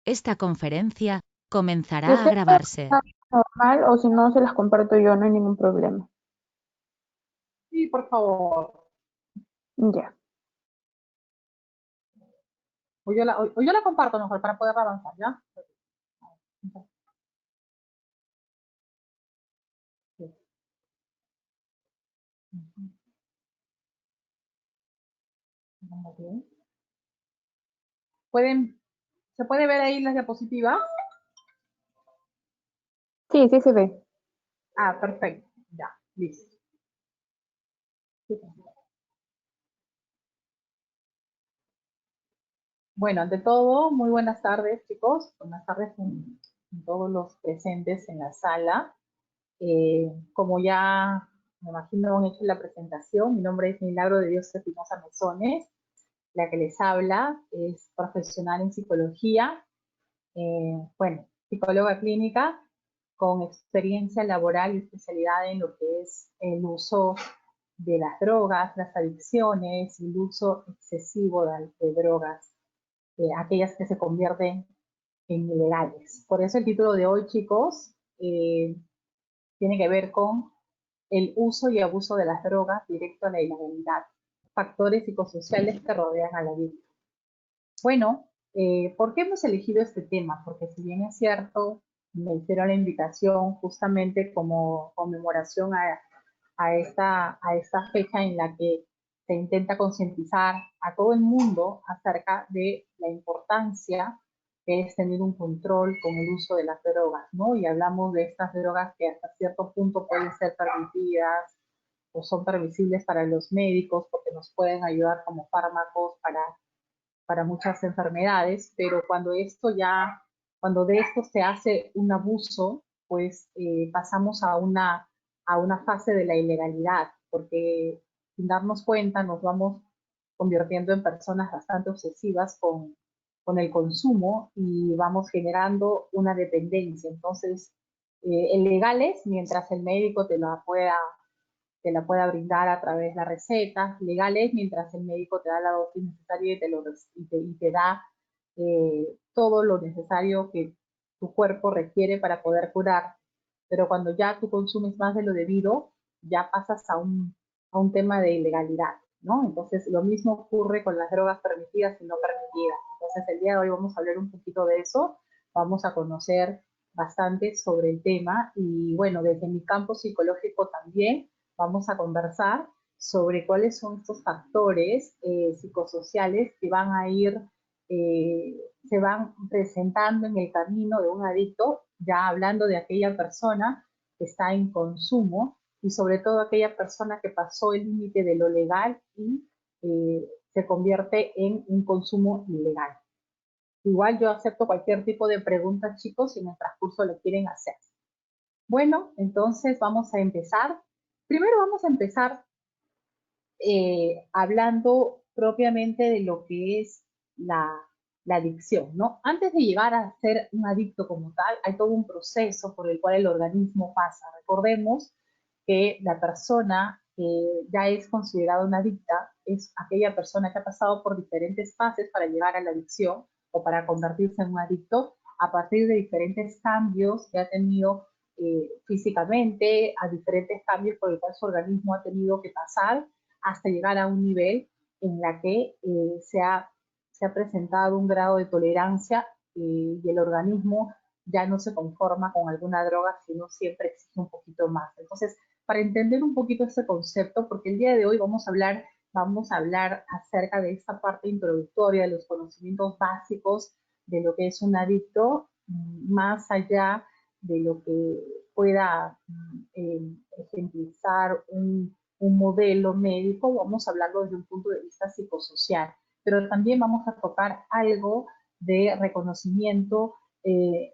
Esta conferencia comenzará a ¿Desea grabarse. normal o si no se las comparto yo? No hay ningún problema. Sí, por favor. Ya. O yo la comparto mejor para poder avanzar, ¿ya? Sí. Vamos bien. ¿Se puede ver ahí las diapositivas? Sí, sí se ve. Ah, perfecto. Ya, listo. Bueno, ante todo, muy buenas tardes, chicos. Buenas tardes a todos los presentes en la sala. Como ya me imagino han hecho la presentación, mi nombre es Milagro de Dios Espinosa Mesones. La que les habla es profesional en psicología, bueno, psicóloga clínica con experiencia laboral y especialidad en lo que es el uso de las drogas, las adicciones, el uso excesivo de drogas, aquellas que se convierten en ilegales. Por eso el título de hoy, chicos, tiene que ver con el uso y abuso de las drogas directo a la ilegalidad, factores psicosociales que rodean a la vida. Bueno, ¿por qué hemos elegido este tema? Porque si bien es cierto, me hicieron la invitación justamente como conmemoración a esta fecha en la que se intenta concientizar a todo el mundo acerca de la importancia que es tener un control con el uso de las drogas, ¿no? Y hablamos de estas drogas que hasta cierto punto pueden ser permitidas o son permisibles para los médicos porque nos pueden ayudar como fármacos para muchas enfermedades, pero cuando de esto se hace un abuso, pues pasamos a una fase de la ilegalidad, porque sin darnos cuenta nos vamos convirtiendo en personas bastante obsesivas con el consumo y vamos generando una dependencia. Entonces, el legal es mientras el médico te la pueda brindar a través de recetas legales mientras el médico te da la dosis necesaria y te da todo lo necesario que tu cuerpo requiere para poder curar. Pero cuando ya tú consumes más de lo debido, ya pasas a un tema de ilegalidad, ¿no? Entonces, lo mismo ocurre con las drogas permitidas y no permitidas. Entonces, el día de hoy vamos a hablar un poquito de eso, vamos a conocer bastante sobre el tema y bueno, desde mi campo psicológico también vamos a conversar sobre cuáles son estos factores psicosociales que van a ir, se van presentando en el camino de un adicto, ya hablando de aquella persona que está en consumo y sobre todo aquella persona que pasó el límite de lo legal y se convierte en un consumo ilegal. Igual yo acepto cualquier tipo de preguntas, chicos, si en el transcurso le quieren hacer. Bueno, entonces vamos a empezar. Primero vamos a empezar hablando propiamente de lo que es la adicción, ¿no? Antes de llegar a ser un adicto como tal, hay todo un proceso por el cual el organismo pasa. Recordemos que la persona que ya es considerada una adicta es aquella persona que ha pasado por diferentes fases para llegar a la adicción o para convertirse en un adicto a partir de diferentes cambios que ha tenido físicamente, a diferentes cambios por el cual su organismo ha tenido que pasar hasta llegar a un nivel en la que se ha presentado un grado de tolerancia y el organismo ya no se conforma con alguna droga, sino siempre exige un poquito más. Entonces, para entender un poquito este concepto, porque el día de hoy vamos a hablar acerca de esta parte introductoria, de los conocimientos básicos de lo que es un adicto, más allá de lo que pueda ejemplizar un modelo médico, vamos a hablarlo desde un punto de vista psicosocial, pero también vamos a tocar algo de reconocimiento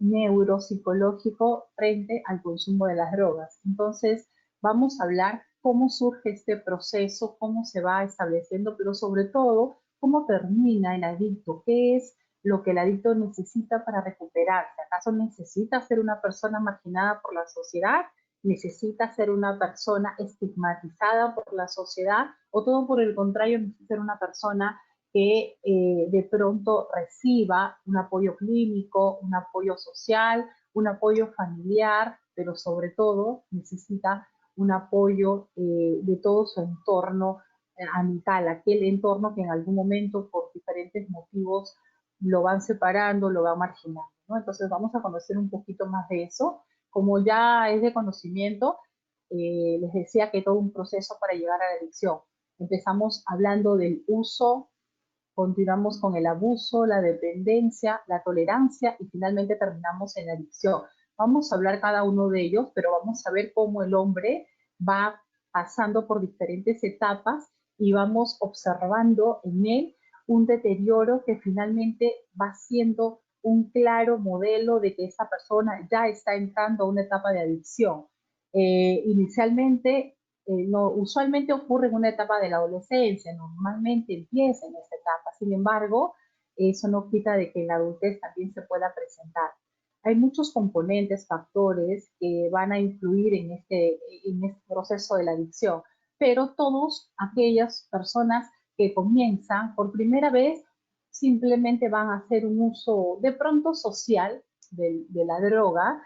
neuropsicológico frente al consumo de las drogas. Entonces, vamos a hablar cómo surge este proceso, cómo se va estableciendo, pero sobre todo, cómo termina el adicto, qué es lo que el adicto necesita para recuperarse. ¿Acaso necesita ser una persona marginada por la sociedad? ¿Necesita ser una persona estigmatizada por la sociedad? ¿O todo por el contrario, necesita ser una persona que de pronto reciba un apoyo clínico, un apoyo social, un apoyo familiar, pero sobre todo necesita un apoyo de todo su entorno amical, aquel entorno que en algún momento por diferentes motivos lo van separando, lo van marginando, ¿no? Entonces vamos a conocer un poquito más de eso. Como ya es de conocimiento, les decía que todo un proceso para llegar a la adicción. Empezamos hablando del uso, continuamos con el abuso, la dependencia, la tolerancia y finalmente terminamos en la adicción. Vamos a hablar cada uno de ellos, pero vamos a ver cómo el hombre va pasando por diferentes etapas y vamos observando en él un deterioro que finalmente va siendo un claro modelo de que esa persona ya está entrando a una etapa de adicción. Inicialmente no, usualmente ocurre en una etapa de la adolescencia, normalmente empieza en esta etapa, sin embargo, eso no quita de que en la adultez también se pueda presentar. Hay muchos componentes, factores que van a influir en este proceso de la adicción, pero todos aquellas personas que comienzan por primera vez simplemente van a hacer un uso de pronto social de la droga,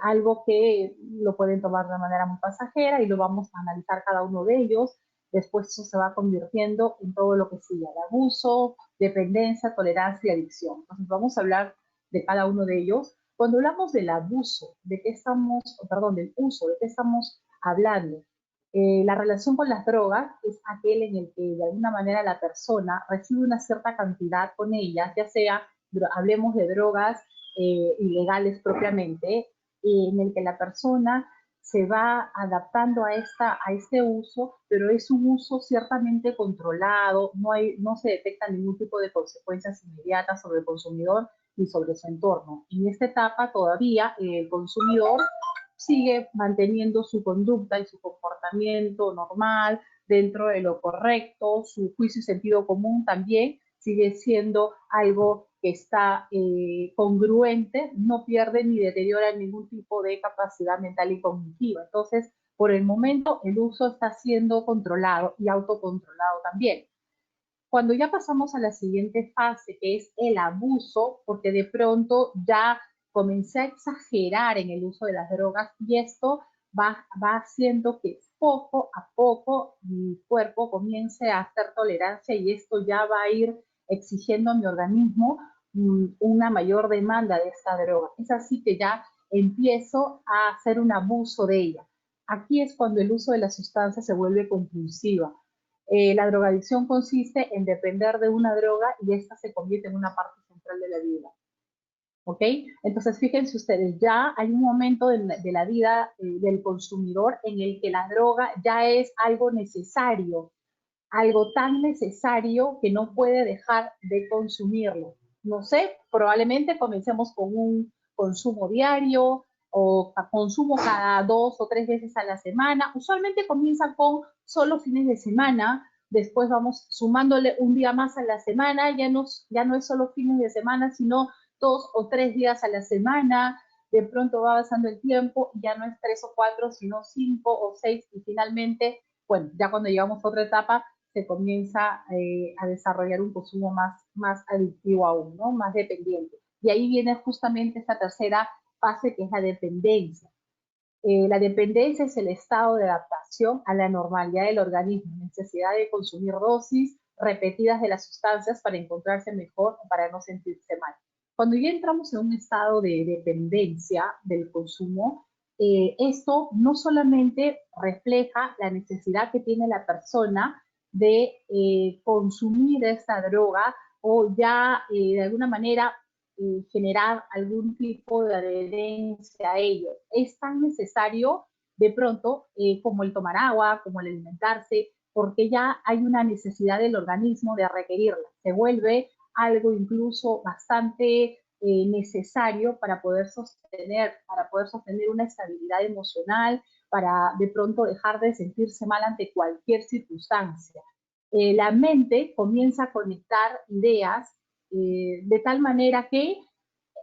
algo que lo pueden tomar de manera muy pasajera y lo vamos a analizar cada uno de ellos. Después eso se va convirtiendo en todo lo que sigue, el abuso, dependencia, tolerancia y adicción. Entonces vamos a hablar de cada uno de ellos. Cuando hablamos del abuso, ¿de qué estamos, perdón, del uso, de qué estamos hablando? La relación con las drogas es aquel en el que de alguna manera la persona recibe una cierta cantidad con ellas, ya sea, hablemos de drogas ilegales propiamente, en el que la persona se va adaptando a este uso, pero es un uso ciertamente controlado, no se detecta ningún tipo de consecuencias inmediatas sobre el consumidor ni sobre su entorno. En esta etapa todavía el consumidor sigue manteniendo su conducta y su comportamiento normal dentro de lo correcto, su juicio y sentido común también sigue siendo algo que está congruente, no pierde ni deteriora ningún tipo de capacidad mental y cognitiva. Entonces, por el momento, el uso está siendo controlado y autocontrolado también. Cuando ya pasamos a la siguiente fase, que es el abuso, porque de pronto ya comencé a exagerar en el uso de las drogas y esto va haciendo que poco a poco mi cuerpo comience a hacer tolerancia y esto ya va a ir exigiendo a mi organismo una mayor demanda de esta droga. Es así que ya empiezo a hacer un abuso de ella. Aquí es cuando el uso de la sustancia se vuelve compulsiva. La drogadicción consiste en depender de una droga y esta se convierte en una parte central de la vida. ¿Ok? Entonces, fíjense ustedes, ya hay un momento de la vida del consumidor en el que la droga ya es algo necesario, algo tan necesario que no puede dejar de consumirlo. No sé, probablemente comencemos con un consumo diario o consumo cada 2 o 3 veces a la semana. Usualmente comienza con solo fines de semana, después vamos sumándole un día más a la semana, ya no es solo fines de semana, sino 2 o 3 días a la semana, de pronto va avanzando el tiempo, ya no es 3 o 4, sino 5 o 6 y finalmente, bueno, ya cuando llegamos a otra etapa, se comienza a desarrollar un consumo más adictivo aún, ¿no? Más dependiente. Y ahí viene justamente esta tercera fase que es la dependencia. La dependencia es el estado de adaptación a la normalidad del organismo, necesidad de consumir dosis repetidas de las sustancias para encontrarse mejor o para no sentirse mal. Cuando ya entramos en un estado de dependencia del consumo, esto no solamente refleja la necesidad que tiene la persona de consumir esta droga o ya de alguna manera generar algún tipo de adherencia a ello. Es tan necesario de pronto como el tomar agua, como el alimentarse, porque ya hay una necesidad del organismo de requerirla. Se vuelve algo incluso bastante necesario para poder sostener una estabilidad emocional, para de pronto dejar de sentirse mal ante cualquier circunstancia. La mente comienza a conectar ideas de tal manera que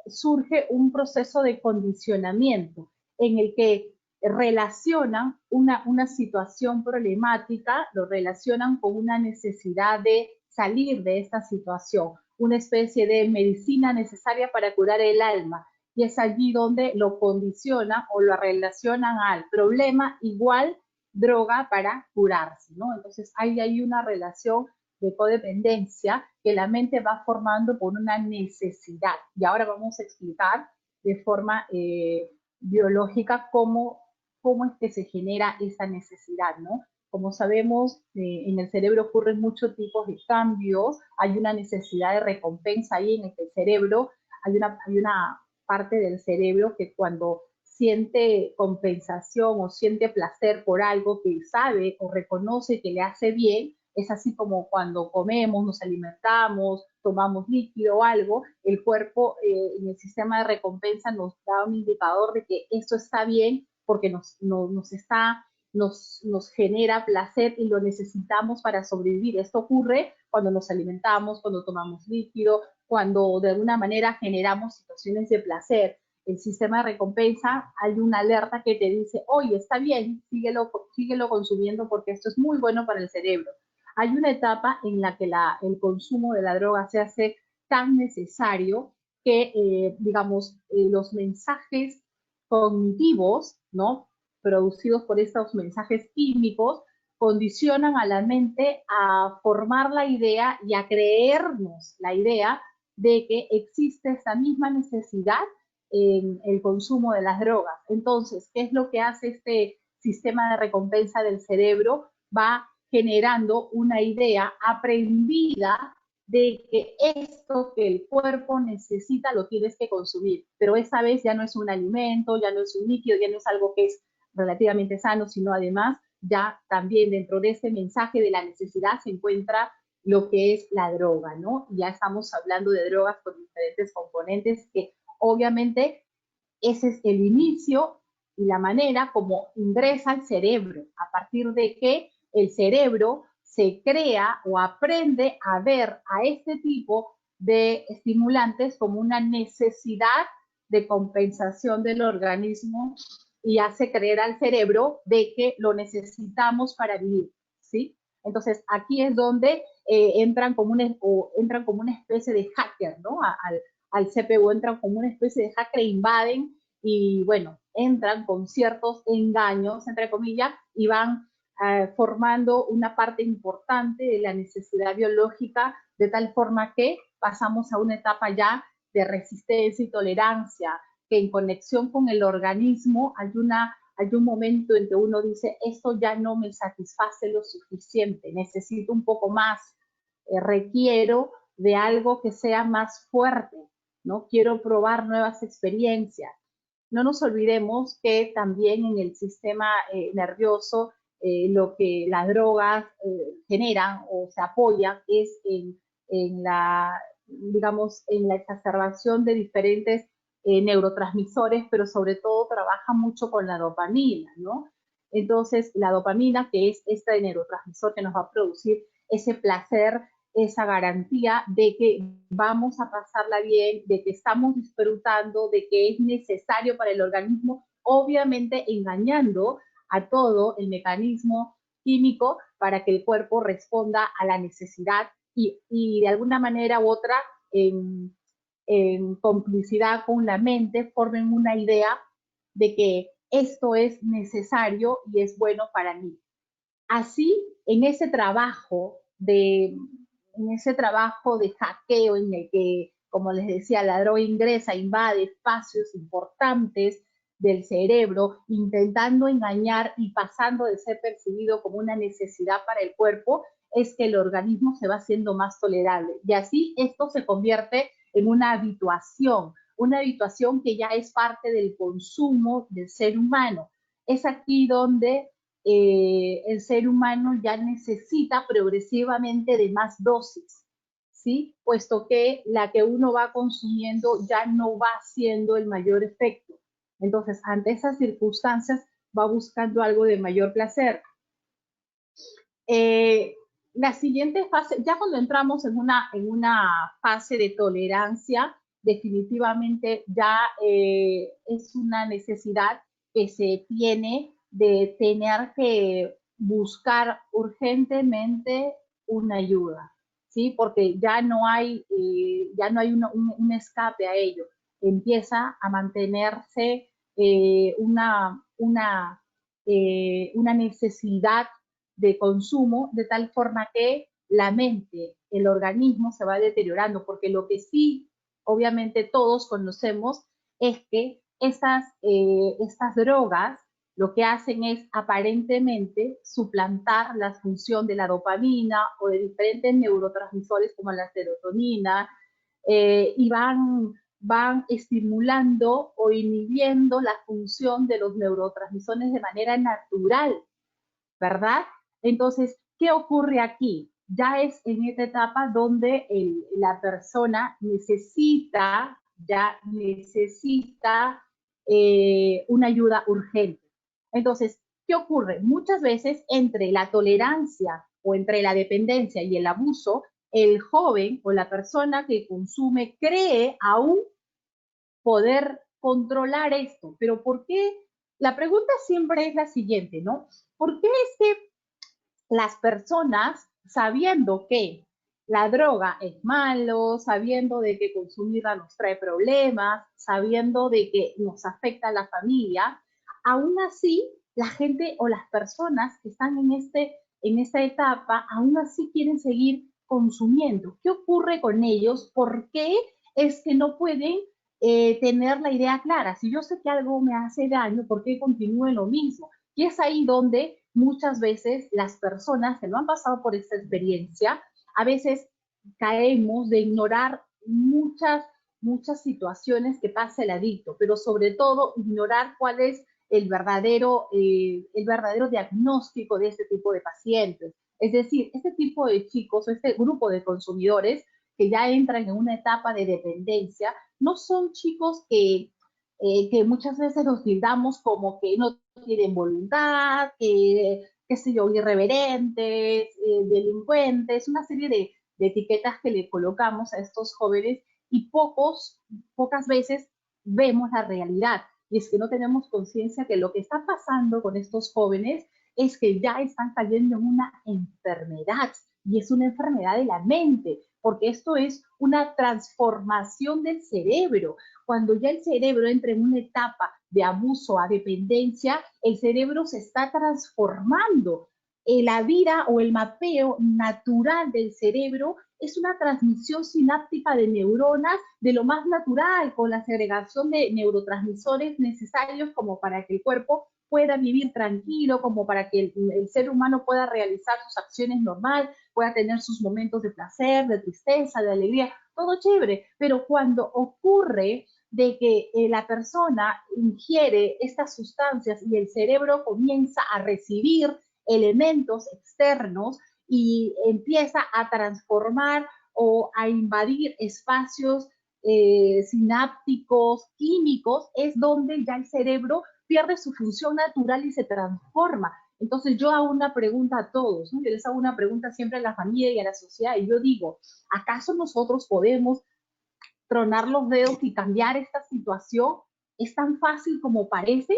surge un proceso de condicionamiento en el que relacionan una situación problemática, lo relacionan con una necesidad de salir de esta situación, una especie de medicina necesaria para curar el alma. Y es allí donde lo condicionan o lo relacionan al problema igual droga para curarse, ¿no? Entonces hay una relación de codependencia que la mente va formando por una necesidad. Y ahora vamos a explicar de forma biológica cómo es que se genera esa necesidad, ¿no? Como sabemos, en el cerebro ocurren muchos tipos de cambios, hay una necesidad de recompensa ahí en el cerebro, hay una parte del cerebro que cuando siente compensación o siente placer por algo que sabe o reconoce que le hace bien, es así como cuando comemos, nos alimentamos, tomamos líquido o algo, el cuerpo en el sistema de recompensa nos da un indicador de que esto está bien porque nos genera placer y lo necesitamos para sobrevivir. Esto ocurre cuando nos alimentamos, cuando tomamos líquido, cuando de alguna manera generamos situaciones de placer. El sistema de recompensa, hay una alerta que te dice, oye, está bien, síguelo consumiendo porque esto es muy bueno para el cerebro. Hay una etapa en la que el consumo de la droga se hace tan necesario que, los mensajes cognitivos, ¿no?, producidos por estos mensajes químicos, condicionan a la mente a formar la idea y a creernos la idea de que existe esa misma necesidad en el consumo de las drogas. Entonces, ¿qué es lo que hace este sistema de recompensa del cerebro? Va generando una idea aprendida de que esto que el cuerpo necesita lo tienes que consumir, pero esta vez ya no es un alimento, ya no es un líquido, ya no es algo que es relativamente sano, sino además ya también dentro de este mensaje de la necesidad se encuentra lo que es la droga, ¿no? Ya estamos hablando de drogas con diferentes componentes que obviamente ese es el inicio y la manera como ingresa al cerebro, a partir de que el cerebro se crea o aprende a ver a este tipo de estimulantes como una necesidad de compensación del organismo y hace creer al cerebro de que lo necesitamos para vivir, ¿sí? Entonces, aquí es donde entran como una especie de hacker, ¿no? Al CPU, entran como una especie de hacker, invaden y, bueno, entran con ciertos engaños, entre comillas, y van formando una parte importante de la necesidad biológica, de tal forma que pasamos a una etapa ya de resistencia y tolerancia, que en conexión con el organismo hay un momento en que uno dice, esto ya no me satisface lo suficiente, necesito un poco más, requiero de algo que sea más fuerte, ¿no? Quiero probar nuevas experiencias. No nos olvidemos que también en el sistema nervioso lo que las drogas generan o se apoyan es en la exacerbación de diferentes neurotransmisores, pero sobre todo trabaja mucho con la dopamina, ¿no? Entonces, la dopamina, que es este neurotransmisor que nos va a producir ese placer, esa garantía de que vamos a pasarla bien, de que estamos disfrutando, de que es necesario para el organismo, obviamente engañando a todo el mecanismo químico para que el cuerpo responda a la necesidad y de alguna manera u otra, en complicidad con la mente, formen una idea de que esto es necesario y es bueno para mí. Así, en ese trabajo de hackeo en el que, como les decía, la droga ingresa, invade espacios importantes del cerebro, intentando engañar y pasando de ser percibido como una necesidad para el cuerpo, es que el organismo se va haciendo más tolerable. Y así esto se convierte en una habituación que ya es parte del consumo del ser humano. Es aquí donde el ser humano ya necesita progresivamente de más dosis, ¿sí? Puesto que la que uno va consumiendo ya no va haciendo el mayor efecto. Entonces, ante esas circunstancias, va buscando algo de mayor placer. La siguiente fase, ya cuando entramos en una fase de tolerancia, definitivamente ya es una necesidad que se tiene de tener que buscar urgentemente una ayuda, ¿sí? Porque ya no hay un escape a ello. Empieza a mantenerse una necesidad de consumo de tal forma que la mente, el organismo se va deteriorando, porque lo que sí, obviamente todos conocemos, es que estas drogas lo que hacen es aparentemente suplantar la función de la dopamina o de diferentes neurotransmisores como la serotonina, y van estimulando o inhibiendo la función de los neurotransmisores de manera natural, ¿verdad? Entonces, ¿qué ocurre aquí? Ya es en esta etapa donde la persona necesita una ayuda urgente. Entonces, ¿qué ocurre? Muchas veces entre la tolerancia o entre la dependencia y el abuso, el joven o la persona que consume cree aún poder controlar esto. Pero ¿por qué? La pregunta siempre es la siguiente, ¿no? ¿Por qué es que las personas, sabiendo que la droga es malo, sabiendo de que consumirla nos trae problemas, sabiendo de que nos afecta a la familia, aún así la gente o las personas que están en esta etapa, aún así quieren seguir consumiendo? ¿Qué ocurre con ellos? ¿Por qué es que no pueden tener la idea clara? Si yo sé que algo me hace daño, ¿por qué continúo en lo mismo? Y es ahí donde muchas veces las personas que no han pasado por esta experiencia, a veces caemos de ignorar muchas situaciones que pasa el adicto, pero sobre todo ignorar cuál es el verdadero diagnóstico de este tipo de pacientes. Es decir, este tipo de chicos, este grupo de consumidores que ya entran en una etapa de dependencia, no son chicos que muchas veces los tildamos como que no tienen voluntad, qué sé yo, irreverentes, delincuentes, una serie de etiquetas que le colocamos a estos jóvenes y pocas veces vemos la realidad. Y es que no tenemos conciencia que lo que está pasando con estos jóvenes es que ya están cayendo en una enfermedad, y es una enfermedad de la mente, porque esto es una transformación del cerebro. Cuando ya el cerebro entra en una etapa de abuso a dependencia, el cerebro se está transformando. La vida o el mapeo natural del cerebro es una transmisión sináptica de neuronas de lo más natural, con la segregación de neurotransmisores necesarios como para que el cuerpo pueda vivir tranquilo, como para que el ser humano pueda realizar sus acciones normal, pueda tener sus momentos de placer, de tristeza, de alegría, todo chévere. Pero cuando ocurre de que la persona ingiere estas sustancias y el cerebro comienza a recibir elementos externos y empieza a transformar o a invadir espacios sinápticos, químicos, es donde ya el cerebro pierde su función natural y se transforma. Entonces yo hago una pregunta a todos, ¿no? Yo les hago una pregunta siempre a la familia y a la sociedad, y yo digo, ¿acaso nosotros podemos tronar los dedos y cambiar esta situación? ¿Es tan fácil como parece?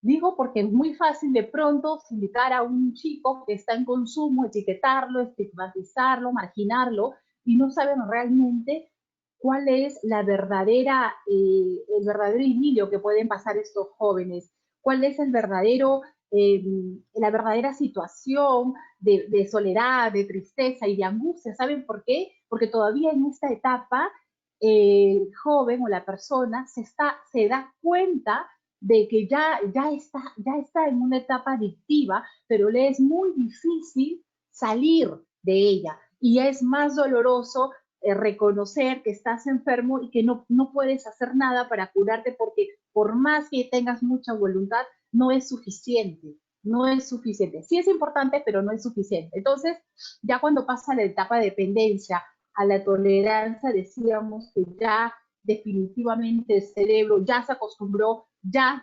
Digo porque es muy fácil de pronto invitar a un chico que está en consumo, etiquetarlo, estigmatizarlo, marginarlo, y no saben realmente cuál es el verdadero idilio que pueden pasar estos jóvenes, cuál es eh, la verdadera situación de soledad, de tristeza y de angustia. ¿Saben por qué? Porque todavía en esta etapa el joven o la persona se da cuenta de que ya está en una etapa adictiva, pero le es muy difícil salir de ella. Y es más doloroso reconocer que estás enfermo y que no puedes hacer nada para curarte, porque por más que tengas mucha voluntad, no es suficiente. No es suficiente. Sí es importante, pero no es suficiente. Entonces, ya cuando pasa la etapa de dependencia a la tolerancia, decíamos que ya definitivamente el cerebro ya se acostumbró, ya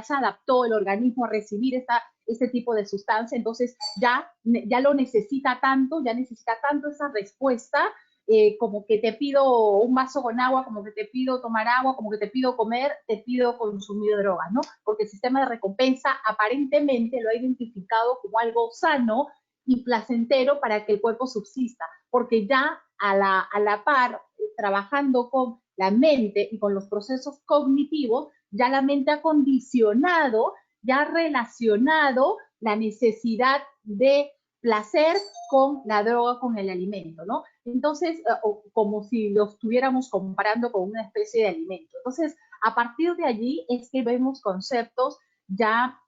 se adaptó el organismo a recibir este tipo de sustancia, entonces ya lo necesita tanto, ya necesita tanto esa respuesta, como que te pido un vaso con agua, como que te pido tomar agua, como que te pido comer, te pido consumir drogas, ¿no? Porque el sistema de recompensa aparentemente lo ha identificado como algo sano y placentero para que el cuerpo subsista, porque ya a la par, trabajando con la mente y con los procesos cognitivos, ya la mente ha condicionado, ya ha relacionado la necesidad de placer con la droga, con el alimento, ¿no? Entonces, como si lo estuviéramos comparando con una especie de alimento. Entonces, a partir de allí es que vemos conceptos ya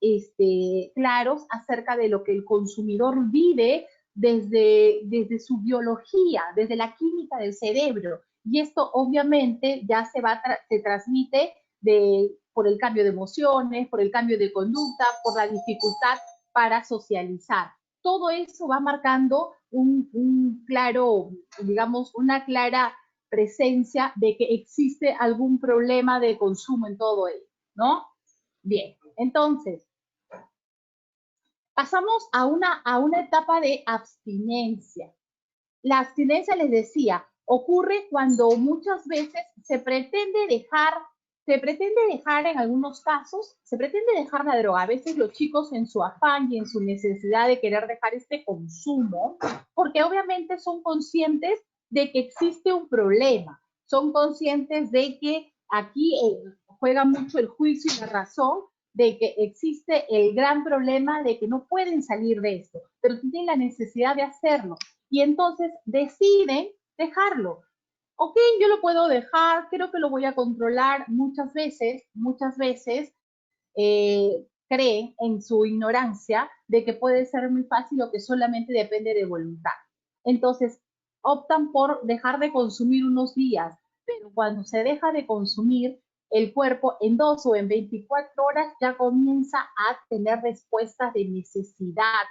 claros acerca de lo que el consumidor vive desde su biología, desde la química del cerebro. Y esto obviamente ya se transmite por el cambio de emociones, por el cambio de conducta, por la dificultad para socializar. Todo eso va marcando un claro, digamos, una clara presencia de que existe algún problema de consumo en todo ello, ¿no? Bien, entonces, pasamos a una etapa de abstinencia. La abstinencia, les decía, ocurre cuando muchas veces se pretende dejar en algunos casos, se pretende dejar la droga. A veces los chicos en su afán y en su necesidad de querer dejar este consumo, porque obviamente son conscientes de que existe un problema, son conscientes de que aquí juega mucho el juicio y la razón, de que existe el gran problema de que no pueden salir de esto, pero tienen la necesidad de hacerlo. Y entonces deciden dejarlo. Ok, yo lo puedo dejar, creo que lo voy a controlar. Muchas veces creen en su ignorancia de que puede ser muy fácil o que solamente depende de voluntad. Entonces, optan por dejar de consumir unos días, pero cuando se deja de consumir, el cuerpo en 2 o en 24 horas ya comienza a tener respuestas de necesidad,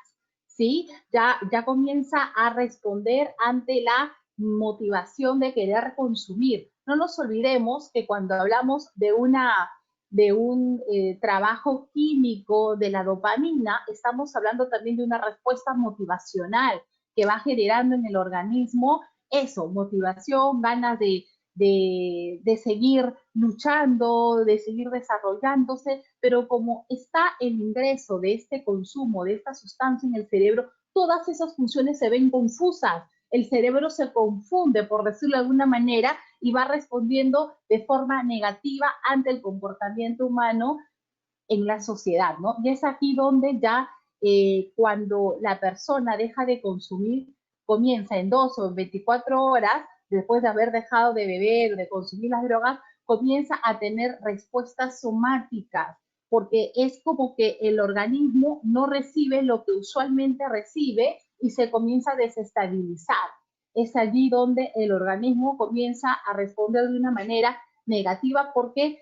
¿sí? Ya comienza a responder ante la motivación de querer consumir. No nos olvidemos que cuando hablamos de un trabajo químico de la dopamina, estamos hablando también de una respuesta motivacional que va generando en el organismo eso, motivación, ganas de seguir luchando, de seguir desarrollándose, pero como está el ingreso de este consumo, de esta sustancia en el cerebro, todas esas funciones se ven confusas. El cerebro se confunde, por decirlo de alguna manera, y va respondiendo de forma negativa ante el comportamiento humano en la sociedad, ¿no? Y es aquí donde ya cuando la persona deja de consumir, comienza en 2 o en 24 horas, después de haber dejado de beber, de consumir las drogas, comienza a tener respuestas somáticas, porque es como que el organismo no recibe lo que usualmente recibe y se comienza a desestabilizar. Es allí donde el organismo comienza a responder de una manera negativa porque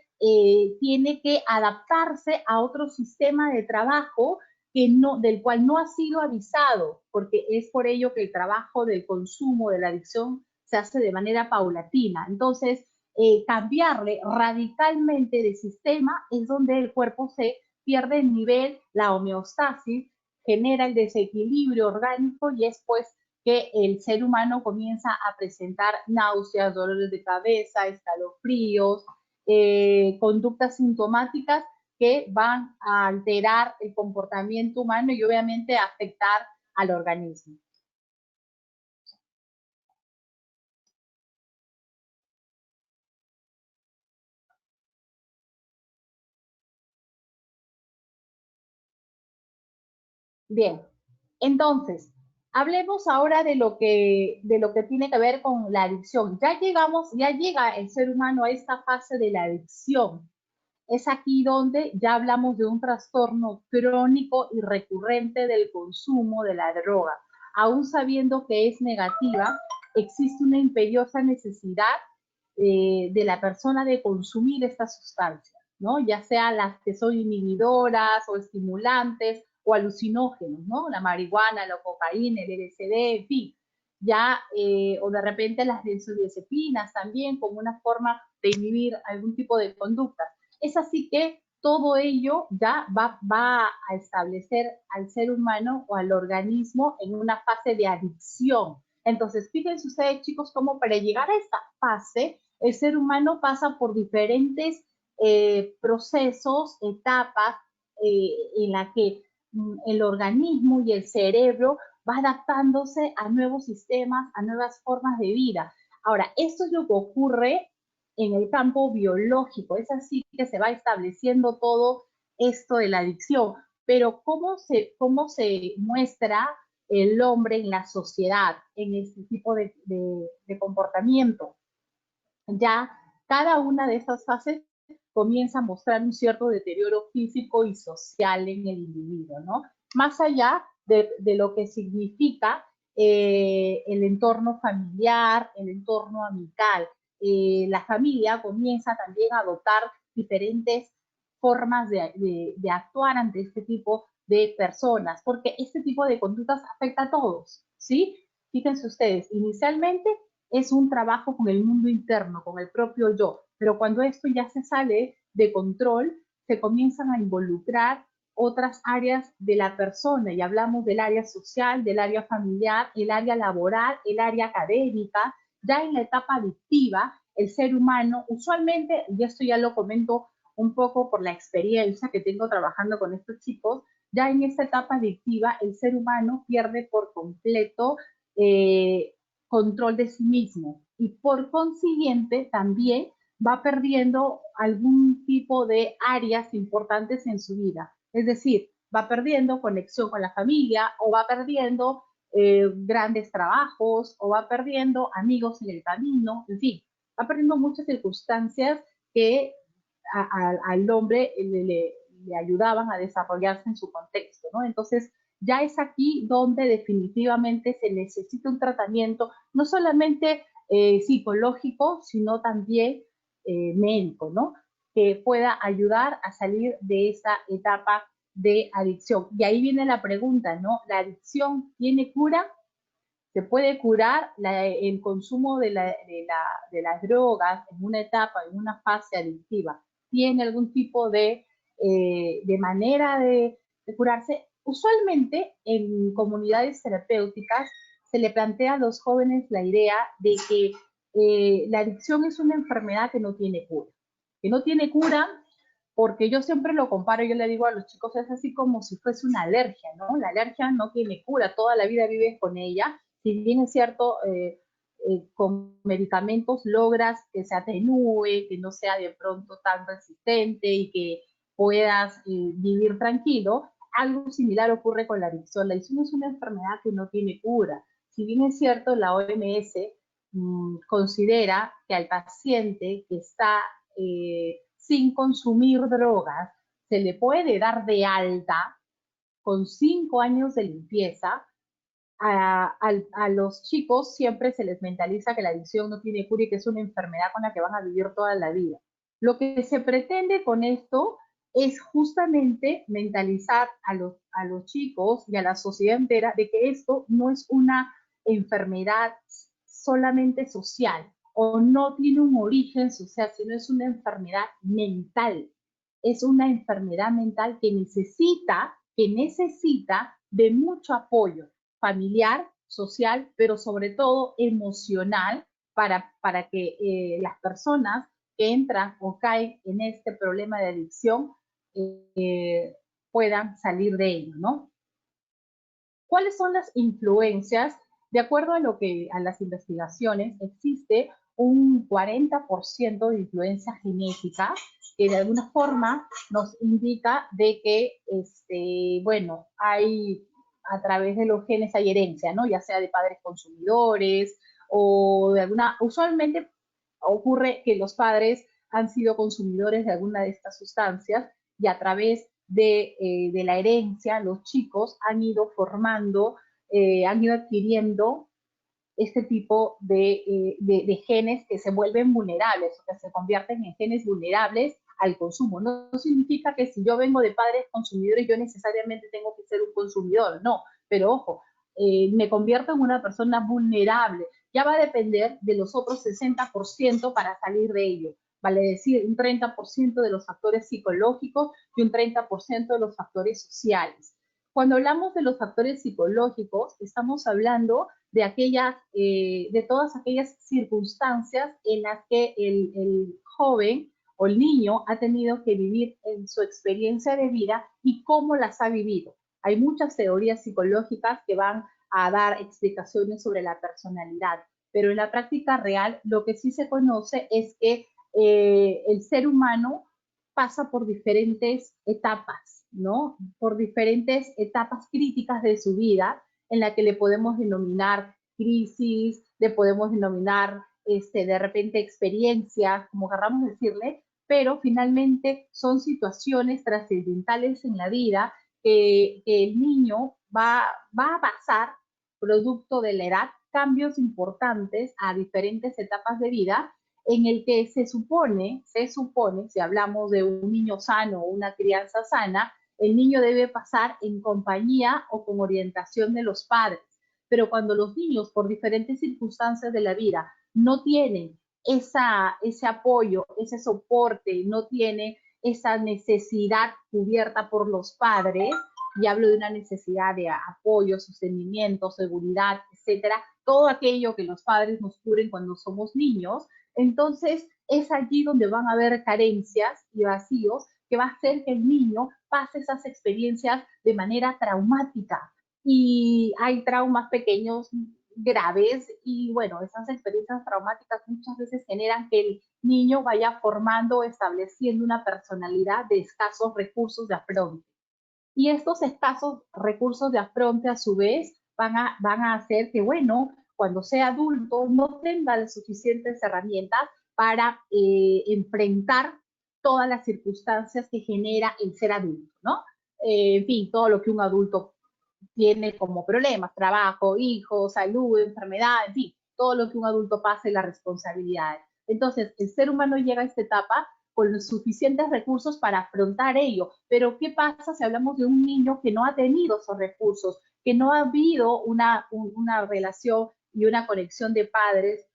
tiene que adaptarse a otro sistema de trabajo del cual no ha sido avisado, porque es por ello que el trabajo del consumo, de la adicción, se hace de manera paulatina. Entonces, cambiarle radicalmente de sistema es donde el cuerpo se pierde el nivel, la homeostasis, genera el desequilibrio orgánico y es pues que el ser humano comienza a presentar náuseas, dolores de cabeza, escalofríos, conductas sintomáticas que van a alterar el comportamiento humano y obviamente afectar al organismo. Bien, entonces, hablemos ahora de lo que tiene que ver con la adicción. Ya llega el ser humano a esta fase de la adicción. Es aquí donde ya hablamos de un trastorno crónico y recurrente del consumo de la droga. Aún sabiendo que es negativa, existe una imperiosa necesidad de la persona de consumir estas sustancias, ¿no? Ya sea las que son inhibidoras o estimulantes o alucinógenos, ¿no? La marihuana, la cocaína, el LSD, en fin. Ya, o de repente las benzodiazepinas también como una forma de inhibir algún tipo de conducta. Es así que todo ello ya va a establecer al ser humano o al organismo en una fase de adicción. Entonces, fíjense ustedes, chicos, cómo para llegar a esta fase, el ser humano pasa por diferentes procesos, etapas en la que el organismo y el cerebro va adaptándose a nuevos sistemas, a nuevas formas de vida. Ahora, esto es lo que ocurre en el campo biológico, es así que se va estableciendo todo esto de la adicción, pero cómo se muestra el hombre en la sociedad, en este tipo de comportamiento? Ya cada una de estas fases comienza a mostrar un cierto deterioro físico y social en el individuo, ¿no? Más allá de lo que significa el entorno familiar, el entorno amical. La familia comienza también a adoptar diferentes formas de actuar ante este tipo de personas, porque este tipo de conductas afecta a todos, ¿sí? Fíjense ustedes, inicialmente es un trabajo con el mundo interno, con el propio yo, pero cuando esto ya se sale de control, se comienzan a involucrar otras áreas de la persona, y hablamos del área social, del área familiar, el área laboral, el área académica. Ya en la etapa adictiva, el ser humano, usualmente, y esto ya lo comento un poco por la experiencia que tengo trabajando con estos chicos, ya en esta etapa adictiva, el ser humano pierde por completo control de sí mismo, y por consiguiente también va perdiendo algún tipo de áreas importantes en su vida. Es decir, va perdiendo conexión con la familia, o va perdiendo grandes trabajos, o va perdiendo amigos en el camino, en fin, va perdiendo muchas circunstancias que al hombre le ayudaban a desarrollarse en su contexto, ¿no? Entonces, ya es aquí donde definitivamente se necesita un tratamiento, no solamente psicológico, sino también médico, ¿no? Que pueda ayudar a salir de esa etapa de adicción. Y ahí viene la pregunta, ¿no? ¿La adicción tiene cura? ¿Se puede curar el consumo de las drogas en una etapa, en una fase adictiva? ¿Tiene algún tipo de manera de curarse? Usualmente en comunidades terapéuticas se le plantea a los jóvenes la idea de que la adicción es una enfermedad que no tiene cura. Que no tiene cura porque yo siempre lo comparo, yo le digo a los chicos, es así como si fuese una alergia, ¿no? La alergia no tiene cura, toda la vida vives con ella. Si bien es cierto, con medicamentos logras que se atenúe, que no sea de pronto tan resistente y que puedas vivir tranquilo, algo similar ocurre con la adicción. La adicción es una enfermedad que no tiene cura. Si bien es cierto, la OMS considera que al paciente que está sin consumir drogas se le puede dar de alta con 5 años de limpieza. A los chicos siempre se les mentaliza que la adicción no tiene cura y que es una enfermedad con la que van a vivir toda la vida. Lo que se pretende con esto es justamente mentalizar a los chicos y a la sociedad entera de que esto no es una enfermedad solamente social, o no tiene un origen social, sino es una enfermedad mental. Es una enfermedad mental que necesita de mucho apoyo familiar, social, pero sobre todo emocional, para que las personas que entran o caen en este problema de adicción puedan salir de ello, ¿no? ¿Cuáles son las influencias? De acuerdo a las investigaciones, existe un 40% de influencia genética que de alguna forma nos indica de que, bueno, hay a través de los genes hay herencia, ¿no? Ya sea de padres consumidores o de alguna, usualmente ocurre que los padres han sido consumidores de alguna de estas sustancias, y a través de la herencia, los chicos han ido formando, han ido adquiriendo este tipo de genes que se vuelven vulnerables, o que se convierten en genes vulnerables al consumo. No significa que si yo vengo de padres consumidores, yo necesariamente tengo que ser un consumidor, no, pero ojo, me convierto en una persona vulnerable. Ya va a depender de los otros 60% para salir de ello. Vale decir, un 30% de los factores psicológicos y un 30% de los factores sociales. Cuando hablamos de los factores psicológicos, estamos hablando de todas aquellas circunstancias en las que el joven o el niño ha tenido que vivir en su experiencia de vida y cómo las ha vivido. Hay muchas teorías psicológicas que van a dar explicaciones sobre la personalidad, pero en la práctica real lo que sí se conoce es que el ser humano pasa por diferentes etapas, ¿no? Por diferentes etapas críticas de su vida, en la que le podemos denominar crisis, le podemos denominar de repente experiencias, como querramos decirle, pero finalmente son situaciones trascendentales en la vida que el niño va a pasar, producto de la edad, cambios importantes a diferentes etapas de vida en el que se supone, si hablamos de un niño sano o una crianza sana, el niño debe pasar en compañía o con orientación de los padres. Pero cuando los niños, por diferentes circunstancias de la vida, no tienen ese apoyo, ese soporte, no tienen esa necesidad cubierta por los padres, y hablo de una necesidad de apoyo, sostenimiento, seguridad, etcétera, todo aquello que los padres nos cubren cuando somos niños, entonces es allí donde van a haber carencias y vacíos que va a hacer que el niño pase esas experiencias de manera traumática. Y hay traumas pequeños, graves, y bueno, esas experiencias traumáticas muchas veces generan que el niño vaya formando, estableciendo una personalidad de escasos recursos de afronte. Y estos escasos recursos de afronte, a su vez, van a hacer que, bueno, cuando sea adulto, no tenga las suficientes herramientas para enfrentar todas las circunstancias que genera el ser adulto, ¿no? En fin, todo lo que un adulto tiene como problemas, trabajo, hijos, salud, enfermedad, en fin, todo lo que un adulto pasa y las responsabilidades. Entonces, el ser humano llega a esta etapa con los suficientes recursos para afrontar ello. Pero ¿qué pasa si hablamos de un niño que no ha tenido esos recursos, que no ha habido una relación y una conexión de padres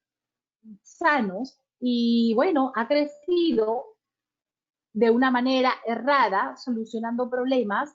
sanos y, bueno, ha crecido de una manera errada, solucionando problemas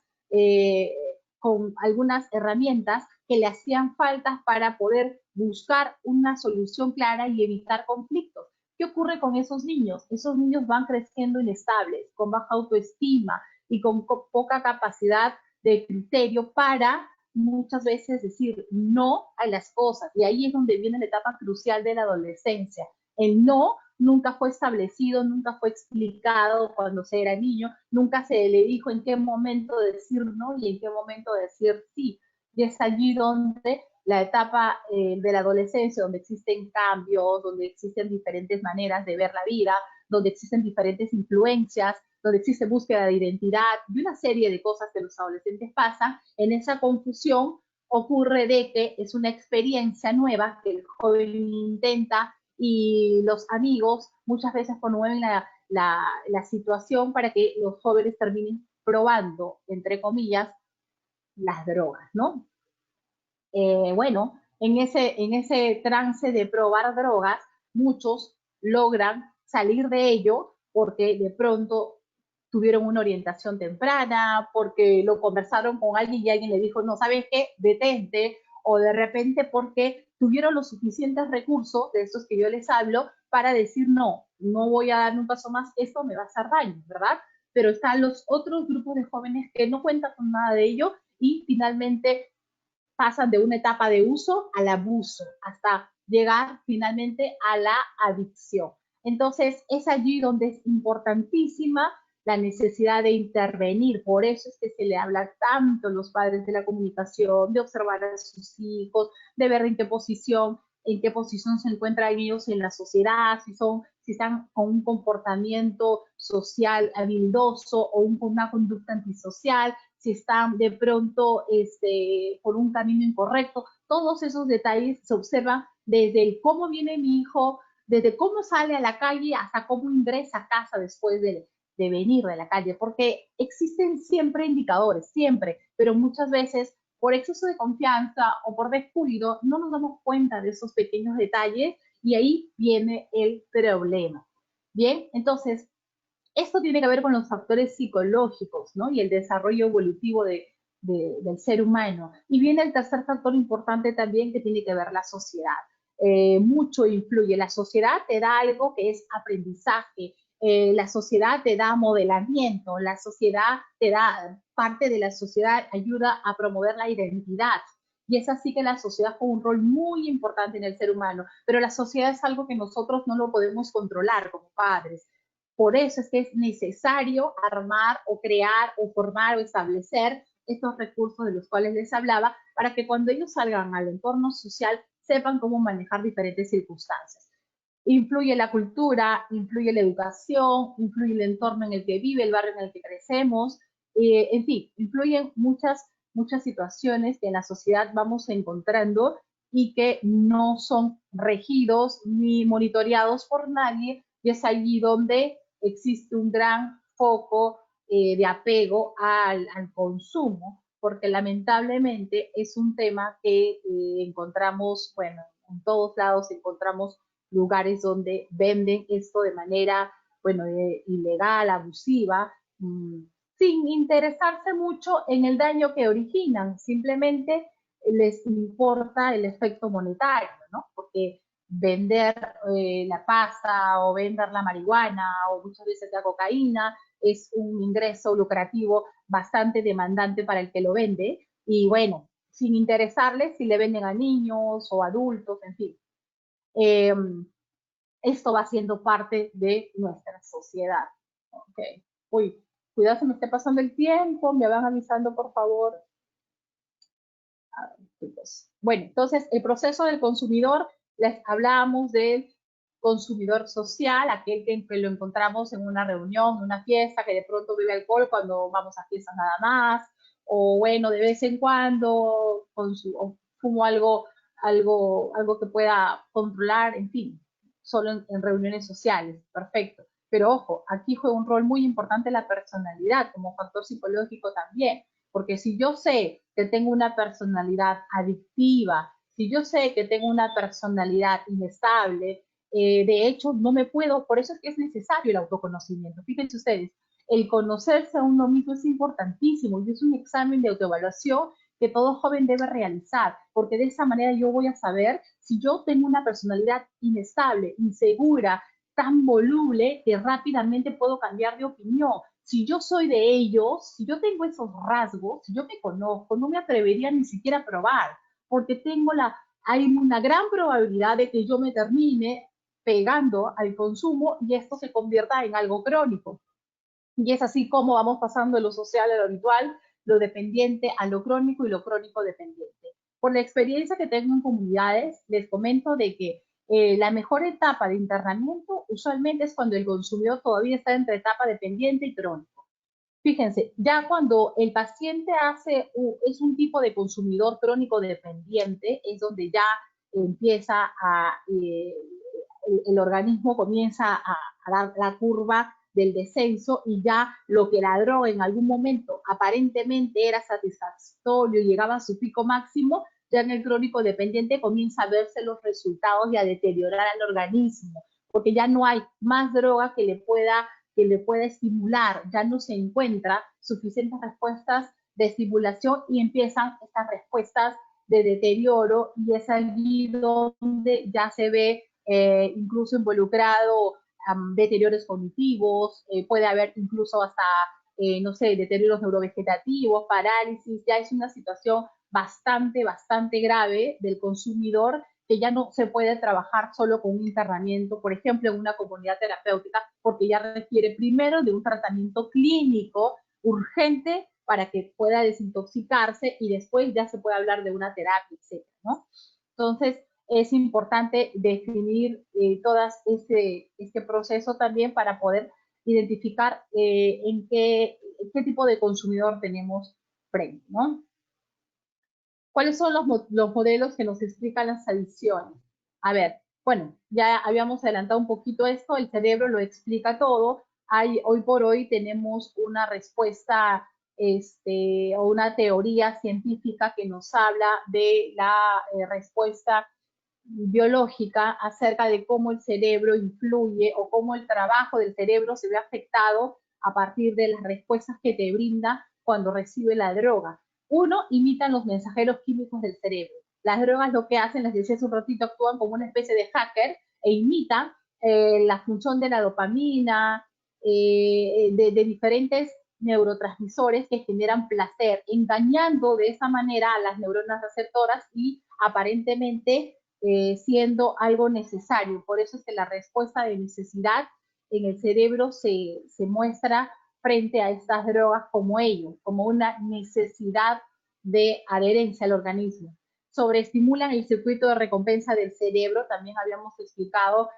con algunas herramientas que le hacían falta para poder buscar una solución clara y evitar conflictos? ¿Qué ocurre con esos niños? Esos niños van creciendo inestables, con baja autoestima y con poca capacidad de criterio para muchas veces decir no a las cosas. Y ahí es donde viene la etapa crucial de la adolescencia. El no nunca fue establecido, nunca fue explicado cuando se era niño, nunca se le dijo en qué momento decir no y en qué momento decir sí. Y es allí donde la etapa de la adolescencia, donde existen cambios, donde existen diferentes maneras de ver la vida, donde existen diferentes influencias, donde existe búsqueda de identidad y una serie de cosas que los adolescentes pasan, en esa confusión ocurre de que es una experiencia nueva que el joven intenta, y los amigos muchas veces promueven la situación para que los jóvenes terminen probando, entre comillas, las drogas, ¿no? Bueno, en ese trance de probar drogas, muchos logran salir de ello porque de pronto tuvieron una orientación temprana, porque lo conversaron con alguien y alguien le dijo, no, ¿sabes qué? Detente, o de repente porque tuvieron los suficientes recursos, de esos que yo les hablo, para decir, no, no voy a dar un paso más, esto me va a hacer daño, ¿verdad? Pero están los otros grupos de jóvenes que no cuentan con nada de ello y finalmente pasan de una etapa de uso al abuso, hasta llegar finalmente a la adicción. Entonces, es allí donde es importantísima la necesidad de intervenir. Por eso es que se le habla tanto a los padres de la comunicación, de observar a sus hijos, de ver en qué posición se encuentran ellos en la sociedad, si están con un comportamiento social habilidoso o una conducta antisocial, si están de pronto por un camino incorrecto. Todos esos detalles se observan desde el cómo viene mi hijo, desde cómo sale a la calle hasta cómo ingresa a casa después de venir de la calle, porque existen siempre indicadores, siempre, pero muchas veces por exceso de confianza o por descuido no nos damos cuenta de esos pequeños detalles y ahí viene el problema. Bien, entonces, esto tiene que ver con los factores psicológicos, ¿no? Y el desarrollo evolutivo del ser humano. Y viene el tercer factor importante también, que tiene que ver la sociedad. Mucho influye. La sociedad te da algo que es aprendizaje, la sociedad te da modelamiento, la sociedad te da, parte de la sociedad ayuda a promover la identidad. y es así que la sociedad juega un rol muy importante en el ser humano, pero la sociedad es algo que nosotros no lo podemos controlar como padres. Por eso es que es necesario armar o crear o formar o establecer estos recursos de los cuales les hablaba, para que cuando ellos salgan al entorno social sepan cómo manejar diferentes circunstancias. Influye la cultura, influye la educación, influye el entorno en el que vive, el barrio en el que crecemos, en fin, influyen muchas situaciones que en la sociedad vamos encontrando y que no son regidos ni monitoreados por nadie, y es allí donde existe un gran foco de apego al consumo, porque lamentablemente es un tema que encontramos, bueno, en todos lados encontramos lugares donde venden esto de manera, bueno, ilegal, abusiva, sin interesarse mucho en el daño que originan, simplemente les importa el efecto monetario, ¿no? Porque vender la pasta o vender la marihuana o muchas veces la cocaína es un ingreso lucrativo bastante demandante para el que lo vende, y bueno, sin interesarles si le venden a niños o adultos, en fin. Eh, Esto va siendo parte de nuestra sociedad. Okay. Uy, cuidado, se me esté pasando el tiempo, me van avisando, por favor. A ver, chicos. Bueno, entonces, el proceso del consumidor, les hablamos del consumidor social, aquel que lo encontramos en una reunión, en una fiesta, que de pronto bebe alcohol cuando vamos a fiestas nada más, o bueno, de vez en cuando fumo algo que pueda controlar, en fin, solo en reuniones sociales, perfecto. Pero ojo, aquí juega un rol muy importante la personalidad como factor psicológico también, porque si yo sé que tengo una personalidad adictiva, si yo sé que tengo una personalidad inestable, de hecho no me puedo, por eso es que es necesario el autoconocimiento. Fíjense ustedes, el conocerse a uno mismo es importantísimo y es un examen de autoevaluación que todo joven debe realizar, porque de esa manera yo voy a saber si yo tengo una personalidad inestable, insegura, tan voluble que rápidamente puedo cambiar de opinión. Si yo soy de ellos, si yo tengo esos rasgos, si yo me conozco, no me atrevería ni siquiera a probar, porque hay una gran probabilidad de que yo me termine pegando al consumo y esto se convierta en algo crónico. Y es así como vamos pasando de lo social a lo habitual, lo dependiente a lo crónico y lo crónico dependiente. Por la experiencia que tengo en comunidades, les comento de que la mejor etapa de internamiento usualmente es cuando el consumidor todavía está entre etapa dependiente y crónico. Fíjense, ya cuando el paciente es un tipo de consumidor crónico dependiente, es donde ya empieza el organismo comienza a dar la curva del descenso, y ya lo que la droga en algún momento aparentemente era satisfactorio y llegaba a su pico máximo, ya en el crónico dependiente comienza a verse los resultados y a deteriorar al organismo, porque ya no hay más droga que le pueda estimular, ya no se encuentra suficientes respuestas de estimulación y empiezan estas respuestas de deterioro, y es allí donde ya se ve incluso involucrado deterioros cognitivos, puede haber incluso hasta, no sé, deterioros neurovegetativos, parálisis. Ya es una situación bastante grave del consumidor, que ya no se puede trabajar solo con un internamiento, por ejemplo, en una comunidad terapéutica, porque ya requiere primero de un tratamiento clínico urgente para que pueda desintoxicarse, y después ya se puede hablar de una terapia, etc., ¿no? Entonces, es importante definir todo este proceso también para poder identificar en qué tipo de consumidor tenemos frente, ¿no? ¿Cuáles son los modelos que nos explican las adicciones? A ver, bueno, ya habíamos adelantado un poquito esto, el cerebro lo explica todo. Hoy por hoy tenemos una respuesta o una teoría científica que nos habla de la respuesta biológica acerca de cómo el cerebro influye o cómo el trabajo del cerebro se ve afectado a partir de las respuestas que te brinda cuando recibe la droga. Uno, imitan los mensajeros químicos del cerebro. Las drogas lo que hacen, les decía hace un ratito, actúan como una especie de hacker e imitan la función de la dopamina, de diferentes neurotransmisores que generan placer, engañando de esa manera a las neuronas receptoras y aparentemente siendo algo necesario. Por eso es que la respuesta de necesidad en el cerebro se muestra frente a estas drogas como ello, como una necesidad de adherencia al organismo. Sobreestimulan el circuito de recompensa del cerebro, también habíamos explicado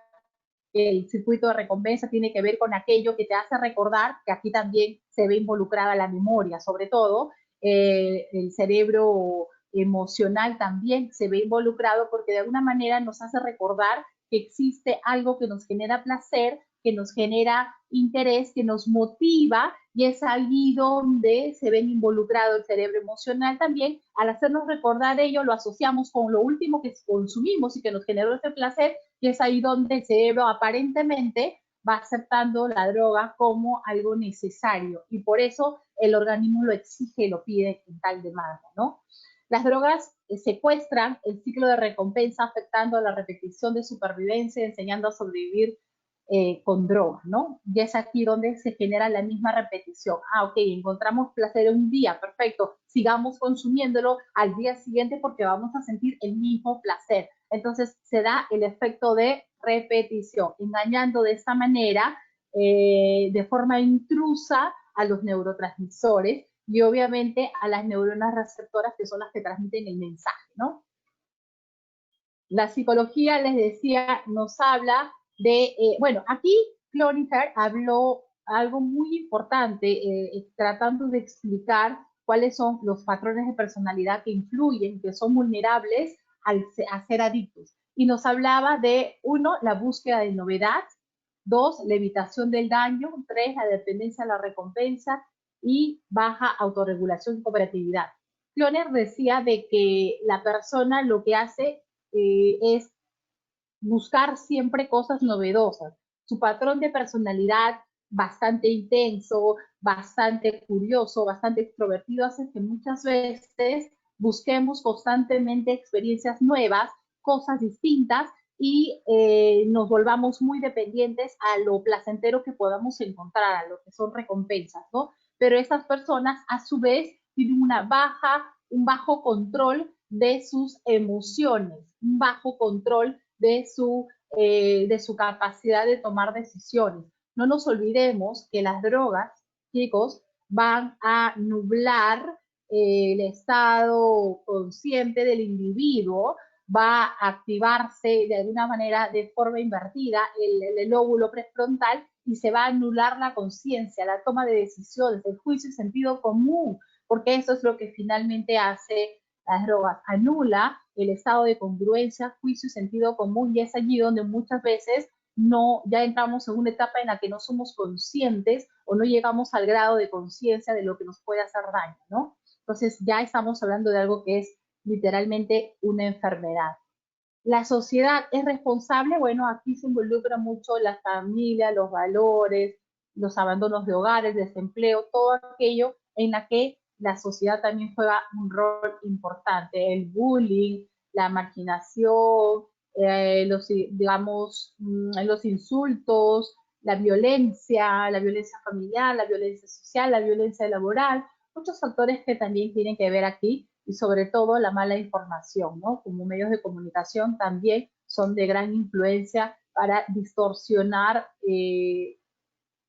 que el circuito de recompensa tiene que ver con aquello que te hace recordar, que aquí también se ve involucrada la memoria, sobre todo el cerebro emocional también se ve involucrado porque de alguna manera nos hace recordar que existe algo que nos genera placer, que nos genera interés, que nos motiva, y es allí donde se ven involucrado el cerebro emocional también. Al hacernos recordar ello, lo asociamos con lo último que consumimos y que nos generó ese placer, y es ahí donde el cerebro aparentemente va aceptando la droga como algo necesario, y por eso el organismo lo exige y lo pide en tal demanda, ¿no? Las drogas secuestran el ciclo de recompensa, afectando a la repetición de supervivencia, enseñando a sobrevivir con drogas, ¿no? Y es aquí donde se genera la misma repetición. Ah, ok, encontramos placer un día, perfecto, sigamos consumiéndolo al día siguiente porque vamos a sentir el mismo placer. Entonces se da el efecto de repetición, engañando de esta manera, de forma intrusa, a los neurotransmisores y obviamente a las neuronas receptoras, que son las que transmiten el mensaje, ¿no? La psicología, les decía, nos habla de, bueno, aquí Cloninger habló algo muy importante, tratando de explicar cuáles son los patrones de personalidad que influyen, que son vulnerables a ser adictos. Y nos hablaba de, 1, la búsqueda de novedad; 2, la evitación del daño; 3, la dependencia a la recompensa; y baja autorregulación y cooperatividad. Cloner decía de que la persona lo que hace es buscar siempre cosas novedosas. Su patrón de personalidad bastante intenso, bastante curioso, bastante extrovertido, hace que muchas veces busquemos constantemente experiencias nuevas, cosas distintas, y nos volvamos muy dependientes a lo placentero que podamos encontrar, a lo que son recompensas, ¿no? Pero estas personas, a su vez, tienen un bajo control de sus emociones, un bajo control de su capacidad de tomar decisiones. No nos olvidemos que las drogas, chicos, van a nublar el estado consciente del individuo, va a activarse de alguna manera de forma invertida el lóbulo prefrontal, y se va a anular la conciencia, la toma de decisiones, el juicio y sentido común, porque eso es lo que finalmente hace las drogas, anula el estado de congruencia, juicio y sentido común, y es allí donde muchas veces ya entramos en una etapa en la que no somos conscientes o no llegamos al grado de conciencia de lo que nos puede hacer daño, ¿no? Entonces ya estamos hablando de algo que es literalmente una enfermedad. ¿La sociedad es responsable? Bueno, aquí se involucra mucho la familia, los valores, los abandonos de hogares, desempleo, todo aquello en la que la sociedad también juega un rol importante. El bullying, la marginación, digamos, los insultos, la violencia familiar, la violencia social, la violencia laboral, muchos factores que también tienen que ver aquí, y sobre todo la mala información, ¿no? Como medios de comunicación también son de gran influencia para distorsionar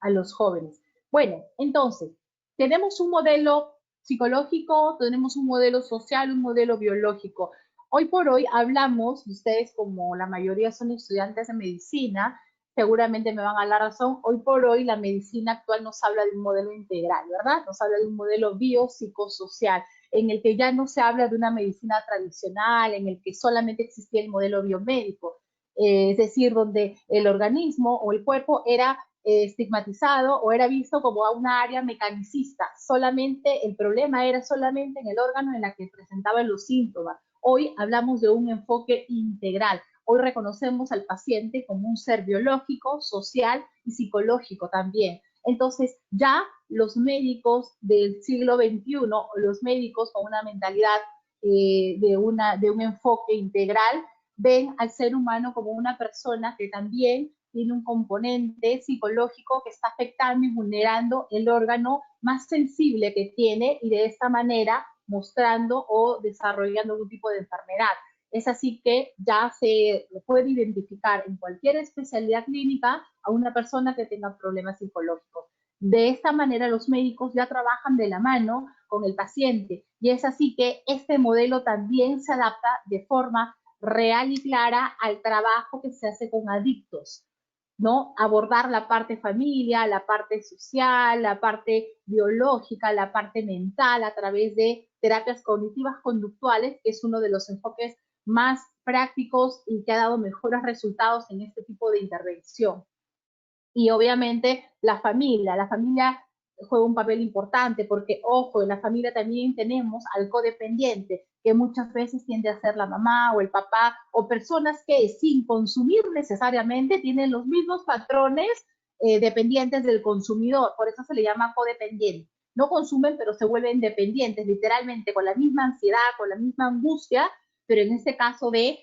a los jóvenes. Bueno, entonces, tenemos un modelo psicológico, tenemos un modelo social, un modelo biológico. Hoy por hoy hablamos, ustedes como la mayoría son estudiantes de medicina, seguramente me van a dar la razón, hoy por hoy la medicina actual nos habla de un modelo integral, ¿verdad? Nos habla de un modelo biopsicosocial, en el que ya no se habla de una medicina tradicional, en el que solamente existía el modelo biomédico, es decir, donde el organismo o el cuerpo era estigmatizado o era visto como a una área mecanicista. Solamente el problema era solamente en el órgano en la que presentaban los síntomas. Hoy hablamos de un enfoque integral. Hoy reconocemos al paciente como un ser biológico, social y psicológico también. Entonces, ya los médicos del siglo XXI, los médicos con una mentalidad de un enfoque integral, ven al ser humano como una persona que también tiene un componente psicológico que está afectando y vulnerando el órgano más sensible que tiene y de esta manera mostrando o desarrollando algún tipo de enfermedad. Es así que ya se puede identificar en cualquier especialidad clínica a una persona que tenga problemas psicológicos. De esta manera los médicos ya trabajan de la mano con el paciente y es así que este modelo también se adapta de forma real y clara al trabajo que se hace con adictos, ¿no? Abordar la parte familia, la parte social, la parte biológica, la parte mental a través de terapias cognitivas conductuales, que es uno de los enfoques más prácticos y que ha dado mejores resultados en este tipo de intervención. Y obviamente la familia juega un papel importante porque, ojo, en la familia también tenemos al codependiente, que muchas veces tiende a ser la mamá o el papá, o personas que sin consumir necesariamente tienen los mismos patrones dependientes del consumidor, por eso se le llama codependiente. No consumen, pero se vuelven dependientes, literalmente, con la misma ansiedad, con la misma angustia, pero en este caso de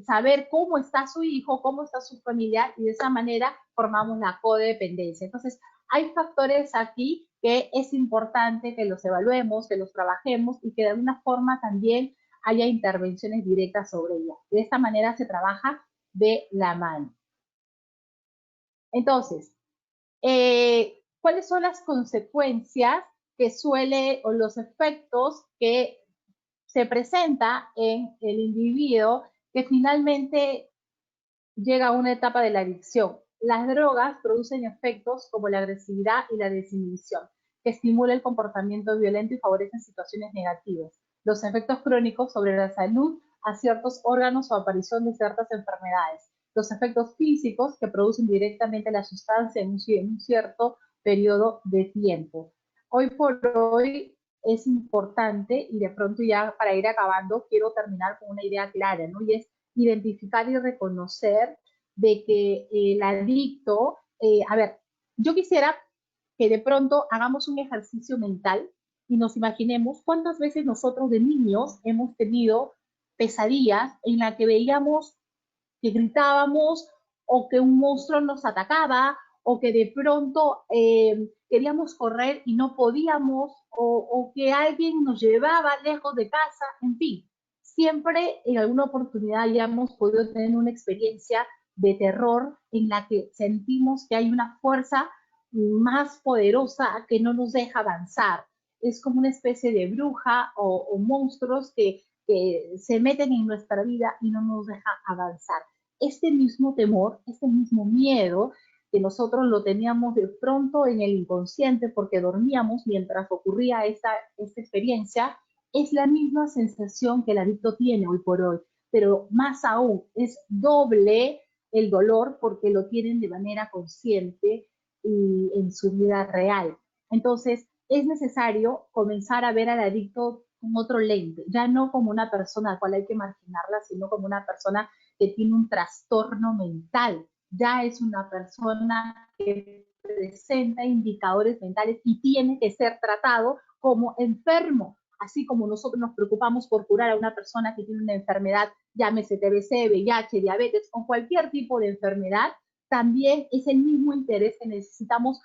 saber cómo está su hijo, cómo está su familia, y de esa manera formamos la codependencia. Entonces, hay factores aquí que es importante que los evaluemos, que los trabajemos y que de alguna forma también haya intervenciones directas sobre ellas. De esta manera se trabaja de la mano. Entonces, ¿cuáles son las consecuencias que suele o los efectos que se presenta en el individuo que finalmente llega a una etapa de la adicción? Las drogas producen efectos como la agresividad y la desinhibición, que estimulan el comportamiento violento y favorecen situaciones negativas. Los efectos crónicos sobre la salud a ciertos órganos o aparición de ciertas enfermedades. Los efectos físicos que producen directamente la sustancia en un cierto periodo de tiempo. Hoy por hoy es importante, y de pronto ya para ir acabando, quiero terminar con una idea clara, ¿no? Y es identificar y reconocer de que el adicto, a ver, yo quisiera que de pronto hagamos un ejercicio mental y nos imaginemos cuántas veces nosotros de niños hemos tenido pesadillas en las que veíamos que gritábamos o que un monstruo nos atacaba o que de pronto queríamos correr y no podíamos o que alguien nos llevaba lejos de casa, en fin. Siempre en alguna oportunidad ya hemos podido tener una experiencia de terror en la que sentimos que hay una fuerza más poderosa que no nos deja avanzar. Es como una especie de bruja o monstruos que se meten en nuestra vida y no nos deja avanzar. Este mismo temor, este mismo miedo que nosotros lo teníamos de pronto en el inconsciente porque dormíamos mientras ocurría esta experiencia, es la misma sensación que el adicto tiene hoy por hoy, pero más aún, es doble el dolor porque lo tienen de manera consciente y en su vida real. Entonces, es necesario comenzar a ver al adicto con otro lente, ya no como una persona a la cual hay que marginarla, sino como una persona que tiene un trastorno mental. Ya es una persona que presenta indicadores mentales y tiene que ser tratado como enfermo. Así como nosotros nos preocupamos por curar a una persona que tiene una enfermedad, llámese TBC, VIH, diabetes o cualquier tipo de enfermedad, también es el mismo interés que necesitamos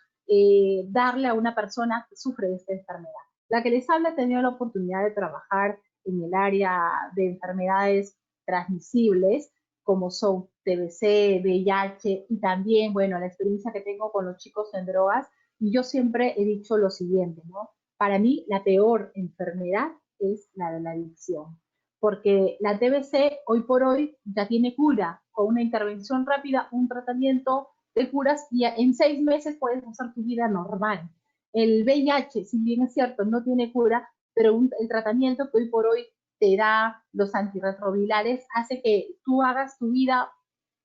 darle a una persona que sufre de esta enfermedad. La que les habla ha tenido la oportunidad de trabajar en el área de enfermedades transmisibles, como son TBC, VIH y también, bueno, la experiencia que tengo con los chicos en drogas. Y yo siempre he dicho lo siguiente, ¿no? Para mí, la peor enfermedad es la de la adicción, porque la TBC hoy por hoy ya tiene cura, con una intervención rápida, un tratamiento de curas y en 6 meses puedes hacer tu vida normal. El VIH, si bien es cierto, no tiene cura, pero el tratamiento que hoy por hoy te da los antirretrovirales hace que tú hagas tu vida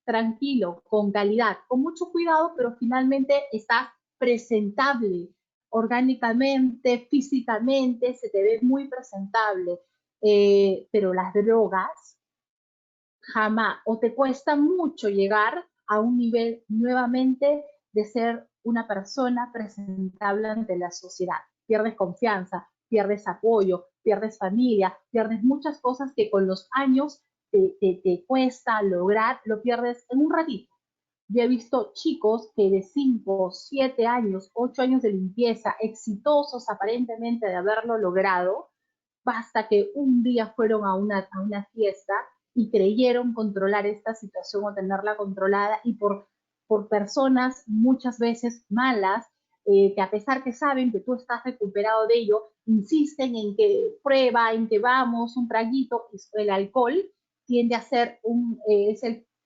tranquilo, con calidad, con mucho cuidado, pero finalmente estás presentable orgánicamente, físicamente, se te ve muy presentable. Pero las drogas jamás, o te cuesta mucho llegar a un nivel nuevamente de ser una persona presentable ante la sociedad. Pierdes confianza, pierdes apoyo, pierdes familia, pierdes muchas cosas que con los años te cuesta lograr, lo pierdes en un ratito. Yo he visto chicos que de 5, 7 años, 8 años de limpieza, exitosos aparentemente de haberlo logrado, basta que un día fueron a una fiesta y creyeron controlar esta situación o tenerla controlada y por personas muchas veces malas, que a pesar que saben que tú estás recuperado de ello, insisten en que prueba, en que vamos, un traguito, el alcohol tiende a ser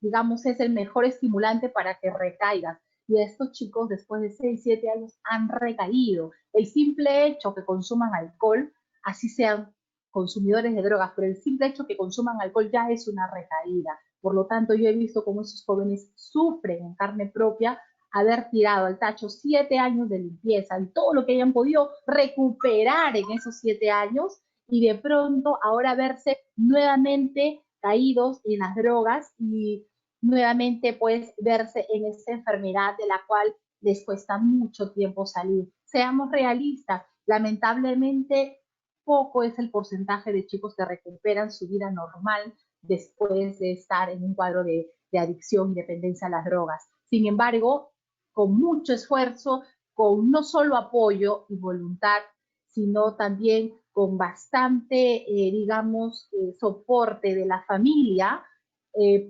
digamos, es el mejor estimulante para que recaigas. Y estos chicos después de 6, 7 años han recaído. El simple hecho que consuman alcohol, así sean consumidores de drogas, pero el simple hecho que consuman alcohol ya es una recaída. Por lo tanto, yo he visto cómo esos jóvenes sufren en carne propia haber tirado al tacho 7 años de limpieza y todo lo que hayan podido recuperar en esos 7 años y de pronto ahora verse nuevamente caídos en las drogas y nuevamente pues verse en esta enfermedad de la cual les cuesta mucho tiempo salir. Seamos realistas, lamentablemente poco es el porcentaje de chicos que recuperan su vida normal después de estar en un cuadro de adicción y dependencia a las drogas. Sin embargo, con mucho esfuerzo, con no solo apoyo y voluntad, sino también con bastante, digamos, soporte de la familia,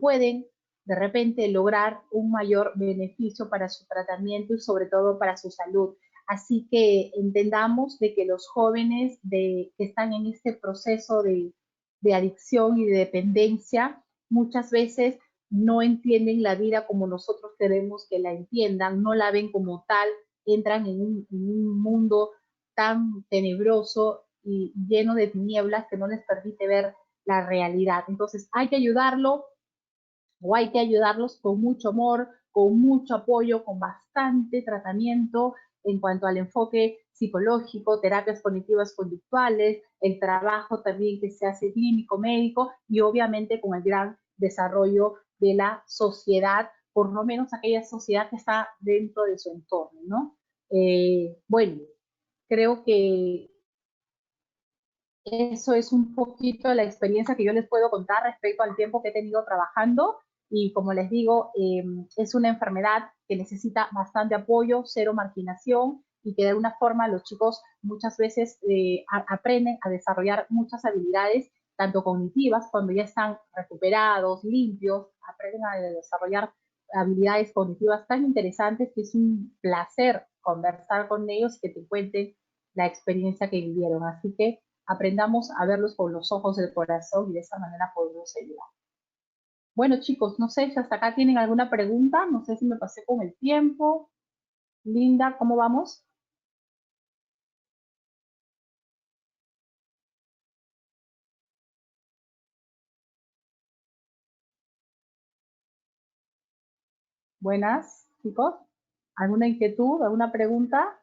pueden de repente lograr un mayor beneficio para su tratamiento y sobre todo para su salud. Así que entendamos de que los jóvenes que están en este proceso de adicción y de dependencia muchas veces no entienden la vida como nosotros queremos que la entiendan, no la ven como tal, entran en un mundo tan tenebroso y lleno de tinieblas que no les permite ver la realidad. Entonces hay que ayudarlo o hay que ayudarlos con mucho amor, con mucho apoyo, con bastante tratamiento en cuanto al enfoque psicológico, terapias cognitivas conductuales, el trabajo también que se hace clínico, médico y obviamente con el gran desarrollo de la sociedad, por lo menos aquella sociedad que está dentro de su entorno, ¿no? Bueno, creo que eso es un poquito la experiencia que yo les puedo contar respecto al tiempo que he tenido trabajando y como les digo, es una enfermedad que necesita bastante apoyo, cero marginación y que de alguna forma los chicos muchas veces aprenden a desarrollar muchas habilidades, tanto cognitivas, cuando ya están recuperados, limpios, aprenden a desarrollar habilidades cognitivas tan interesantes que es un placer conversar con ellos y que te cuenten la experiencia que vivieron. Así que aprendamos a verlos con los ojos del corazón y de esa manera podemos ayudar. Bueno, chicos, no sé si hasta acá tienen alguna pregunta, no sé si me pasé con el tiempo. Linda, ¿cómo vamos? Buenas, chicos. ¿Alguna inquietud, alguna pregunta?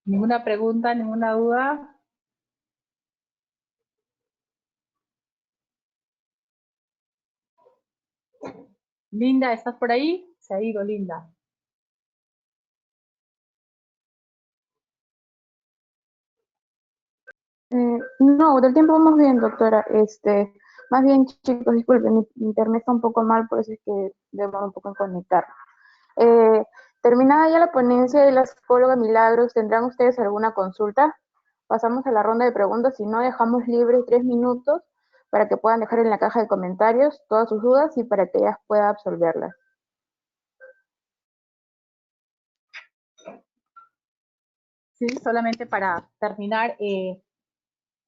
¿Ninguna pregunta, ninguna duda? Linda, ¿estás por ahí? Se ha ido, Linda. No, del tiempo vamos bien, doctora. Más bien, chicos, disculpen, mi internet está un poco mal, por eso es que demoro un poco en conectar. Eh, Terminada ya la ponencia de la psicóloga Milagros, ¿tendrán ustedes alguna consulta? Pasamos a la ronda de preguntas, si no, dejamos libres 3 minutos para que puedan dejar en la caja de comentarios todas sus dudas y para que ellas puedan absolverlas. Sí, solamente para terminar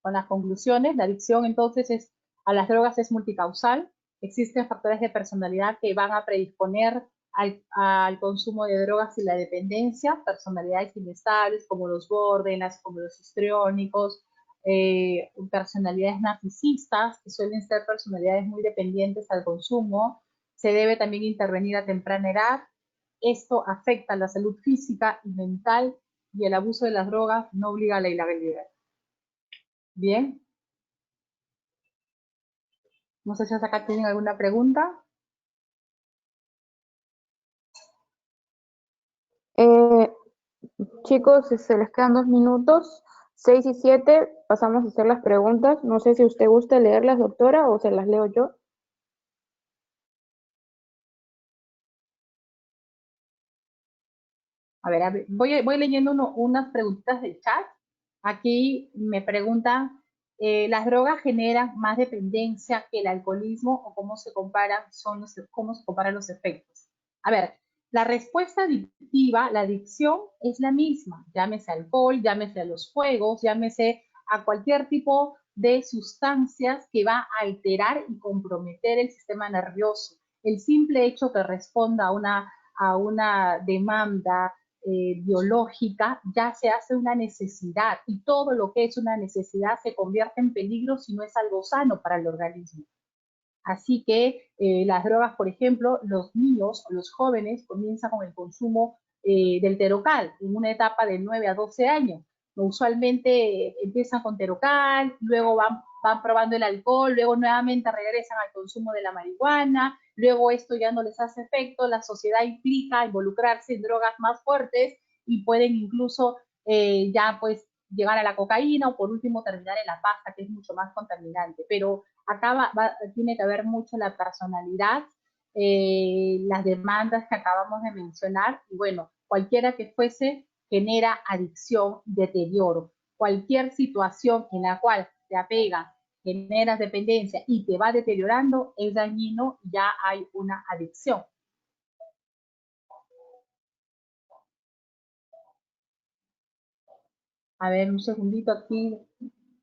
con las conclusiones, la adicción entonces a las drogas es multicausal, existen factores de personalidad que van a predisponer al consumo de drogas y la dependencia, personalidades inestables como los borderlines, como los histriónicos, personalidades narcisistas, que suelen ser personalidades muy dependientes al consumo, se debe también intervenir a temprana edad, esto afecta a la salud física y mental y el abuso de las drogas no obliga a la ilegalidad. Bien. No sé si hasta acá tienen alguna pregunta. Chicos, se les quedan 2 minutos, 6 y 7, pasamos a hacer las preguntas. No sé si usted gusta leerlas, doctora, o se las leo yo. A ver, voy leyendo unas preguntitas del chat. Aquí me preguntan, ¿las drogas generan más dependencia que el alcoholismo o cómo se cómo se comparan los efectos? A ver, la respuesta adictiva, la adicción es la misma, llámese alcohol, llámese a los juegos, llámese a cualquier tipo de sustancias que va a alterar y comprometer el sistema nervioso. El simple hecho que responda a una demanda biológica ya se hace una necesidad y todo lo que es una necesidad se convierte en peligro si no es algo sano para el organismo. Así que las drogas, por ejemplo, los niños o los jóvenes comienzan con el consumo del Terocal en una etapa de 9 a 12 años. Usualmente empiezan con Terocal, luego van probando el alcohol, luego nuevamente regresan al consumo de la marihuana, luego esto ya no les hace efecto, la sociedad implica involucrarse en drogas más fuertes y pueden incluso ya pues llegar a la cocaína o por último terminar en la pasta, que es mucho más contaminante. Pero acá tiene que ver mucho la personalidad, las demandas que acabamos de mencionar, y bueno, cualquiera que fuese genera adicción, deterioro. Cualquier situación en la cual te apegas, generas dependencia y te va deteriorando, es dañino, ya hay una adicción. A ver, un segundito aquí.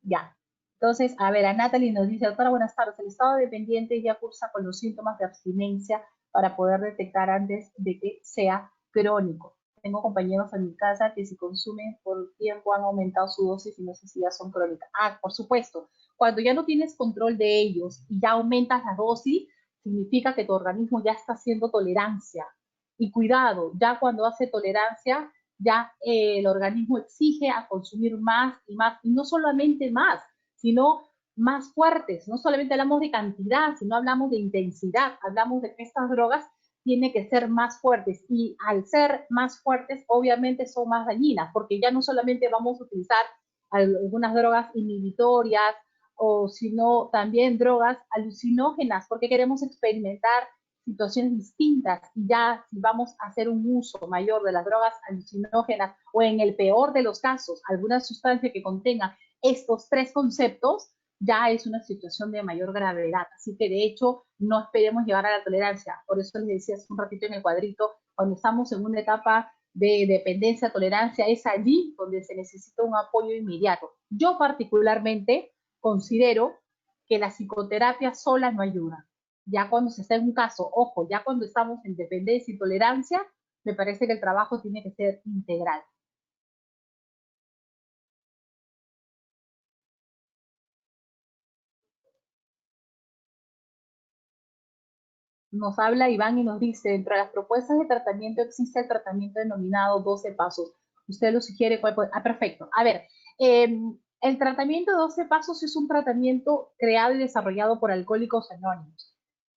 Ya. Entonces, a ver, a Natalie nos dice, doctora, buenas tardes. El estado dependiente ya cursa con los síntomas de abstinencia para poder detectar antes de que sea crónico. Tengo compañeros en mi casa que si consumen por tiempo han aumentado su dosis y no sé si ya son crónicas. Ah, por supuesto. Cuando ya no tienes control de ellos y ya aumentas la dosis, significa que tu organismo ya está haciendo tolerancia. Y cuidado, ya cuando hace tolerancia, ya el organismo exige a consumir más y más, y no solamente más, sino más fuertes. No solamente hablamos de cantidad, sino hablamos de intensidad, hablamos de que estas drogas tienen que ser más fuertes, y al ser más fuertes, obviamente son más dañinas, porque ya no solamente vamos a utilizar algunas drogas inhibitorias, o sino también drogas alucinógenas, porque queremos experimentar situaciones distintas, y ya si vamos a hacer un uso mayor de las drogas alucinógenas o en el peor de los casos alguna sustancia que contenga estos tres conceptos, ya es una situación de mayor gravedad. Así que de hecho no esperemos llegar a la tolerancia. Por eso les decía hace un ratito en el cuadrito, cuando estamos en una etapa de dependencia, tolerancia, es allí donde se necesita un apoyo inmediato. Yo particularmente considero que la psicoterapia sola no ayuda. Ya cuando se está en un caso, ojo, ya cuando estamos en dependencia y tolerancia, me parece que el trabajo tiene que ser integral. Nos habla Iván y nos dice, dentro de las propuestas de tratamiento existe el tratamiento denominado 12 pasos. Usted lo sugiere, ¿cuál puede? Ah, perfecto. A ver, el tratamiento de 12 pasos es un tratamiento creado y desarrollado por Alcohólicos Anónimos.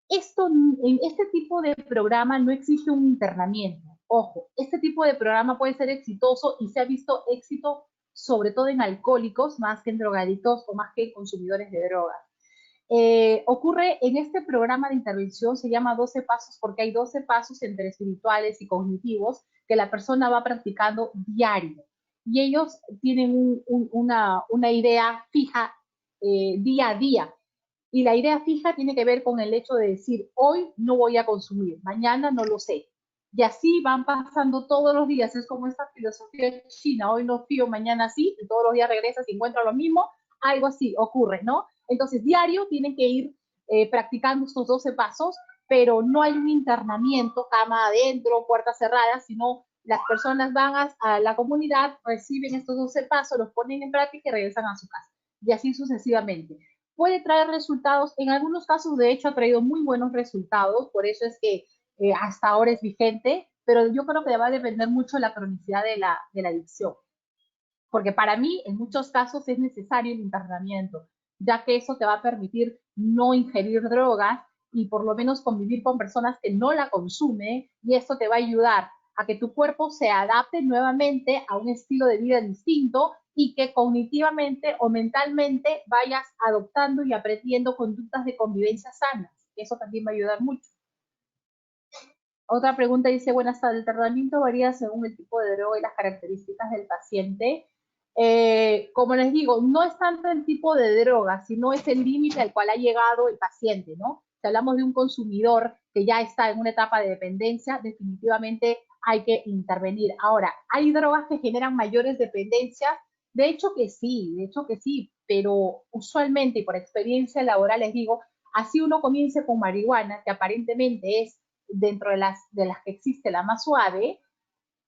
En este tipo de programa no existe un internamiento. Ojo, este tipo de programa puede ser exitoso y se ha visto éxito sobre todo en alcohólicos más que en drogadictos o más que en consumidores de drogas. Ocurre en este programa de intervención, se llama 12 pasos porque hay 12 pasos entre espirituales y cognitivos que la persona va practicando diario. Y ellos tienen una idea fija día a día. Y la idea fija tiene que ver con el hecho de decir, hoy no voy a consumir, mañana no lo sé. Y así van pasando todos los días. Es como esta filosofía china, hoy no fío, mañana sí, y todos los días regresas y encuentras lo mismo. Algo así ocurre, ¿no? Entonces, diario tienen que ir practicando estos 12 pasos, pero no hay un internamiento, cama adentro, puertas cerradas, sino las personas van a la comunidad, reciben estos 12 pasos, los ponen en práctica y regresan a su casa. Y así sucesivamente. Puede traer resultados, en algunos casos de hecho ha traído muy buenos resultados, por eso es que hasta ahora es vigente, pero yo creo que va a depender mucho de la cronicidad de la adicción. porque para mí en muchos casos es necesario el internamiento, ya que eso te va a permitir no ingerir drogas y por lo menos convivir con personas que no la consumen, y esto te va a ayudar a que tu cuerpo se adapte nuevamente a un estilo de vida distinto y que cognitivamente o mentalmente vayas adoptando y aprendiendo conductas de convivencia sanas. Eso también va a ayudar mucho. Otra pregunta dice, buenas tardes, el tratamiento varía según el tipo de droga y las características del paciente. Como les digo, no es tanto el tipo de droga, sino es el límite al cual ha llegado el paciente, ¿no? Si hablamos de un consumidor que ya está en una etapa de dependencia, definitivamente hay que intervenir. Ahora, ¿hay drogas que generan mayores dependencias? De hecho que sí, pero usualmente y por experiencia laboral les digo, así uno comience con marihuana, que aparentemente es dentro de las que existe la más suave,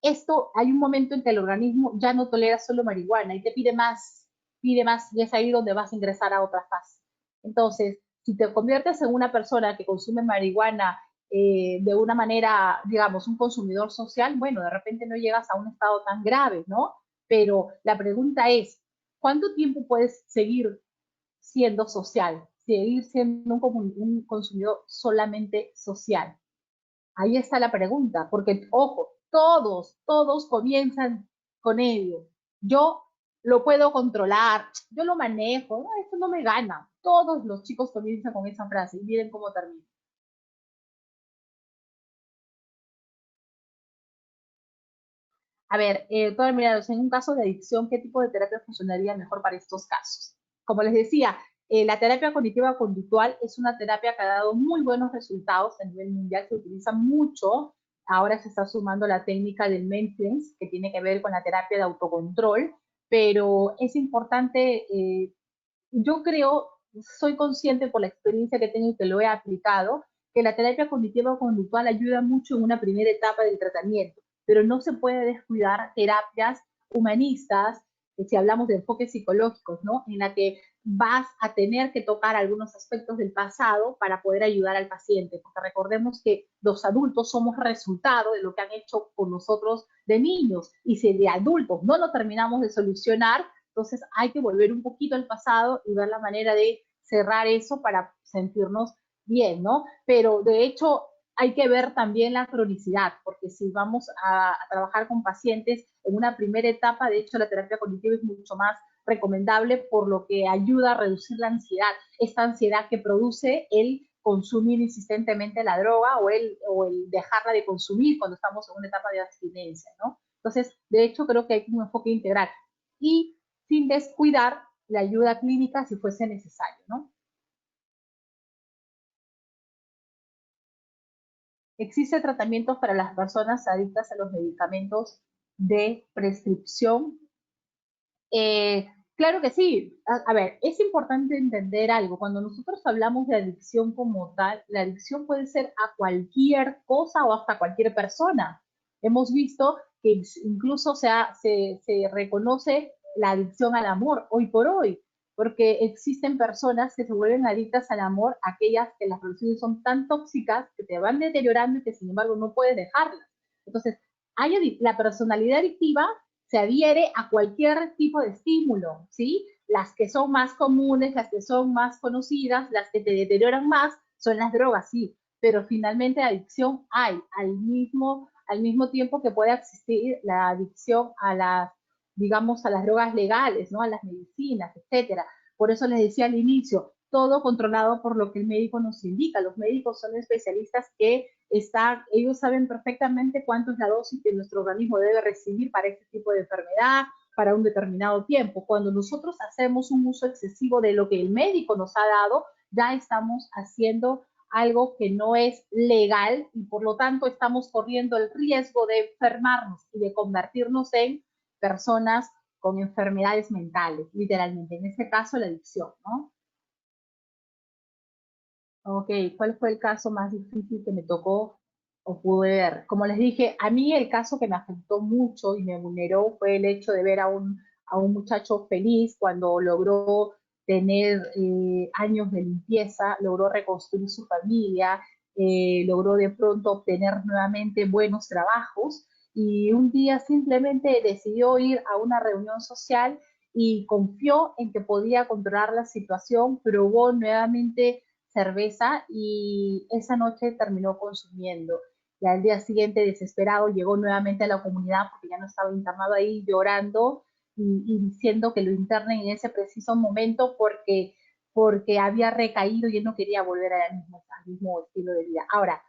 esto hay un momento en que el organismo ya no tolera solo marihuana y te pide más, y es ahí donde vas a ingresar a otra fase. Entonces, si te conviertes en una persona que consume marihuana de una manera, digamos, un consumidor social, bueno, de repente no llegas a un estado tan grave, ¿no? Pero la pregunta es, ¿cuánto tiempo puedes seguir siendo social? Seguir siendo un consumidor solamente social. Ahí está la pregunta, porque, ojo, todos comienzan con ello. Yo lo puedo controlar, yo lo manejo, no, eso no me gana. Todos los chicos comienzan con esa frase y miren cómo termina. A ver, doctora Mirados, en un caso de adicción, ¿qué tipo de terapia funcionaría mejor para estos casos? Como les decía, la terapia cognitiva conductual es una terapia que ha dado muy buenos resultados a nivel mundial, se utiliza mucho. Ahora se está sumando la técnica del mindfulness, que tiene que ver con la terapia de autocontrol, pero es importante, yo creo, soy consciente por la experiencia que tengo y que lo he aplicado, que la terapia cognitiva conductual ayuda mucho en una primera etapa del tratamiento, pero no se puede descuidar terapias humanistas, si hablamos de enfoques psicológicos, ¿no? En la que vas a tener que tocar algunos aspectos del pasado para poder ayudar al paciente, porque recordemos que los adultos somos resultado de lo que han hecho con nosotros de niños, y si de adultos no lo terminamos de solucionar, entonces hay que volver un poquito al pasado y ver la manera de cerrar eso para sentirnos bien, ¿no? Pero de hecho hay que ver también la cronicidad, porque si vamos a trabajar con pacientes en una primera etapa, de hecho la terapia cognitiva es mucho más recomendable por lo que ayuda a reducir la ansiedad, esta ansiedad que produce el consumir insistentemente la droga o el dejarla de consumir cuando estamos en una etapa de abstinencia, ¿no? Entonces, de hecho, creo que hay un enfoque integral y sin descuidar la ayuda clínica si fuese necesario, ¿no? ¿Existe tratamientos para las personas adictas a los medicamentos de prescripción? Claro que sí. A ver, es importante entender algo. Cuando nosotros hablamos de adicción como tal, la adicción puede ser a cualquier cosa o hasta cualquier persona. Hemos visto que incluso se reconoce la adicción al amor hoy por hoy, porque existen personas que se vuelven adictas al amor, aquellas que las relaciones son tan tóxicas que te van deteriorando y que sin embargo no puedes dejarlas. Entonces, hay la personalidad adictiva se adhiere a cualquier tipo de estímulo, ¿sí? Las que son más comunes, las que son más conocidas, las que te deterioran más, son las drogas, sí, pero finalmente adicción hay, al mismo tiempo que puede existir la adicción a las, digamos, a las drogas legales, ¿no? A las medicinas, etcétera. Por eso les decía al inicio, todo controlado por lo que el médico nos indica. Los médicos son especialistas que ellos saben perfectamente cuánto es la dosis que nuestro organismo debe recibir para este tipo de enfermedad, para un determinado tiempo. Cuando nosotros hacemos un uso excesivo de lo que el médico nos ha dado, ya estamos haciendo algo que no es legal y por lo tanto estamos corriendo el riesgo de enfermarnos y de convertirnos en personas con enfermedades mentales, literalmente. En este caso, la adicción, ¿no? Ok, ¿cuál fue el caso más difícil que me tocó o pude ver? Como les dije, a mí el caso que me afectó mucho y me vulneró fue el hecho de ver a un muchacho feliz cuando logró tener años de limpieza, logró reconstruir su familia, logró de pronto obtener nuevamente buenos trabajos y un día simplemente decidió ir a una reunión social y confió en que podía controlar la situación, probó nuevamente cerveza y esa noche terminó consumiendo. Y al día siguiente, desesperado, llegó nuevamente a la comunidad porque ya no estaba internado ahí llorando y diciendo que lo internen en ese preciso momento porque había recaído y él no quería volver al mismo estilo de vida. Ahora,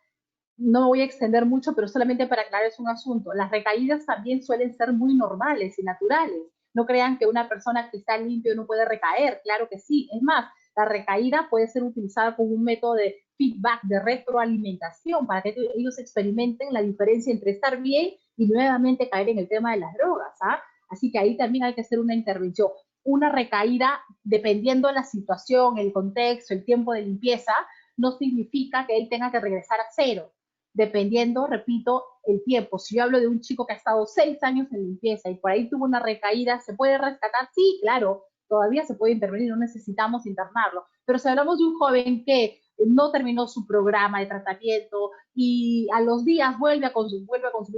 no me voy a extender mucho, pero solamente para aclarar es un asunto. Las recaídas también suelen ser muy normales y naturales. No crean que una persona que está limpio no puede recaer, claro que sí. Es más, la recaída puede ser utilizada como un método de feedback, de retroalimentación, para que ellos experimenten la diferencia entre estar bien y nuevamente caer en el tema de las drogas. ¿Ah? Así que ahí también hay que hacer una intervención. Una recaída, dependiendo de la situación, el contexto, el tiempo de limpieza, no significa que él tenga que regresar a cero dependiendo, repito, el tiempo. Si yo hablo de un chico que ha estado 6 años en limpieza y por ahí tuvo una recaída, ¿se puede rescatar? Sí, claro, todavía se puede intervenir, no necesitamos internarlo. Pero si hablamos de un joven que no terminó su programa de tratamiento y a los días vuelve a consumir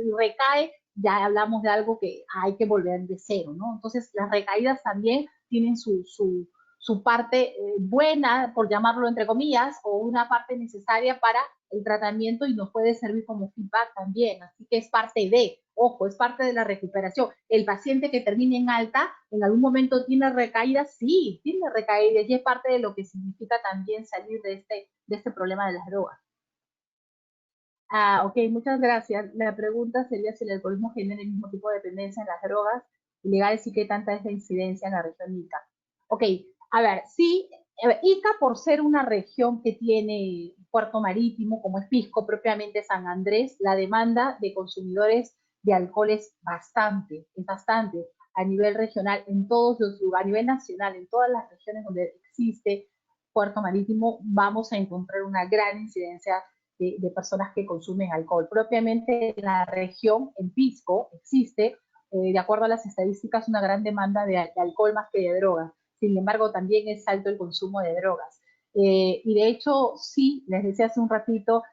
y recae, ya hablamos de algo que hay que volver de cero, ¿no? Entonces, las recaídas también tienen su parte buena, por llamarlo entre comillas, o una parte necesaria para el tratamiento y nos puede servir como feedback también. Así que es parte de, ojo, es parte de la recuperación. El paciente que termine en alta, en algún momento tiene recaídas, sí, tiene recaídas y es parte de lo que significa también salir de este problema de las drogas. Ah, ok, muchas gracias. La pregunta sería si el alcoholismo genera el mismo tipo de dependencia en las drogas ilegales y qué tanta es la incidencia en la región Ica. Ok, a ver, sí, Ica por ser una región que tiene puerto marítimo, como es Pisco, propiamente San Andrés, la demanda de consumidores de alcohol es bastante a nivel regional, en todos los lugares, a nivel nacional, en todas las regiones donde existe puerto marítimo, vamos a encontrar una gran incidencia de personas que consumen alcohol. Propiamente en la región, en Pisco, existe, de acuerdo a las estadísticas, una gran demanda de alcohol más que de drogas. Sin embargo, también es alto el consumo de drogas. Y de hecho, sí, les decía hace un ratito,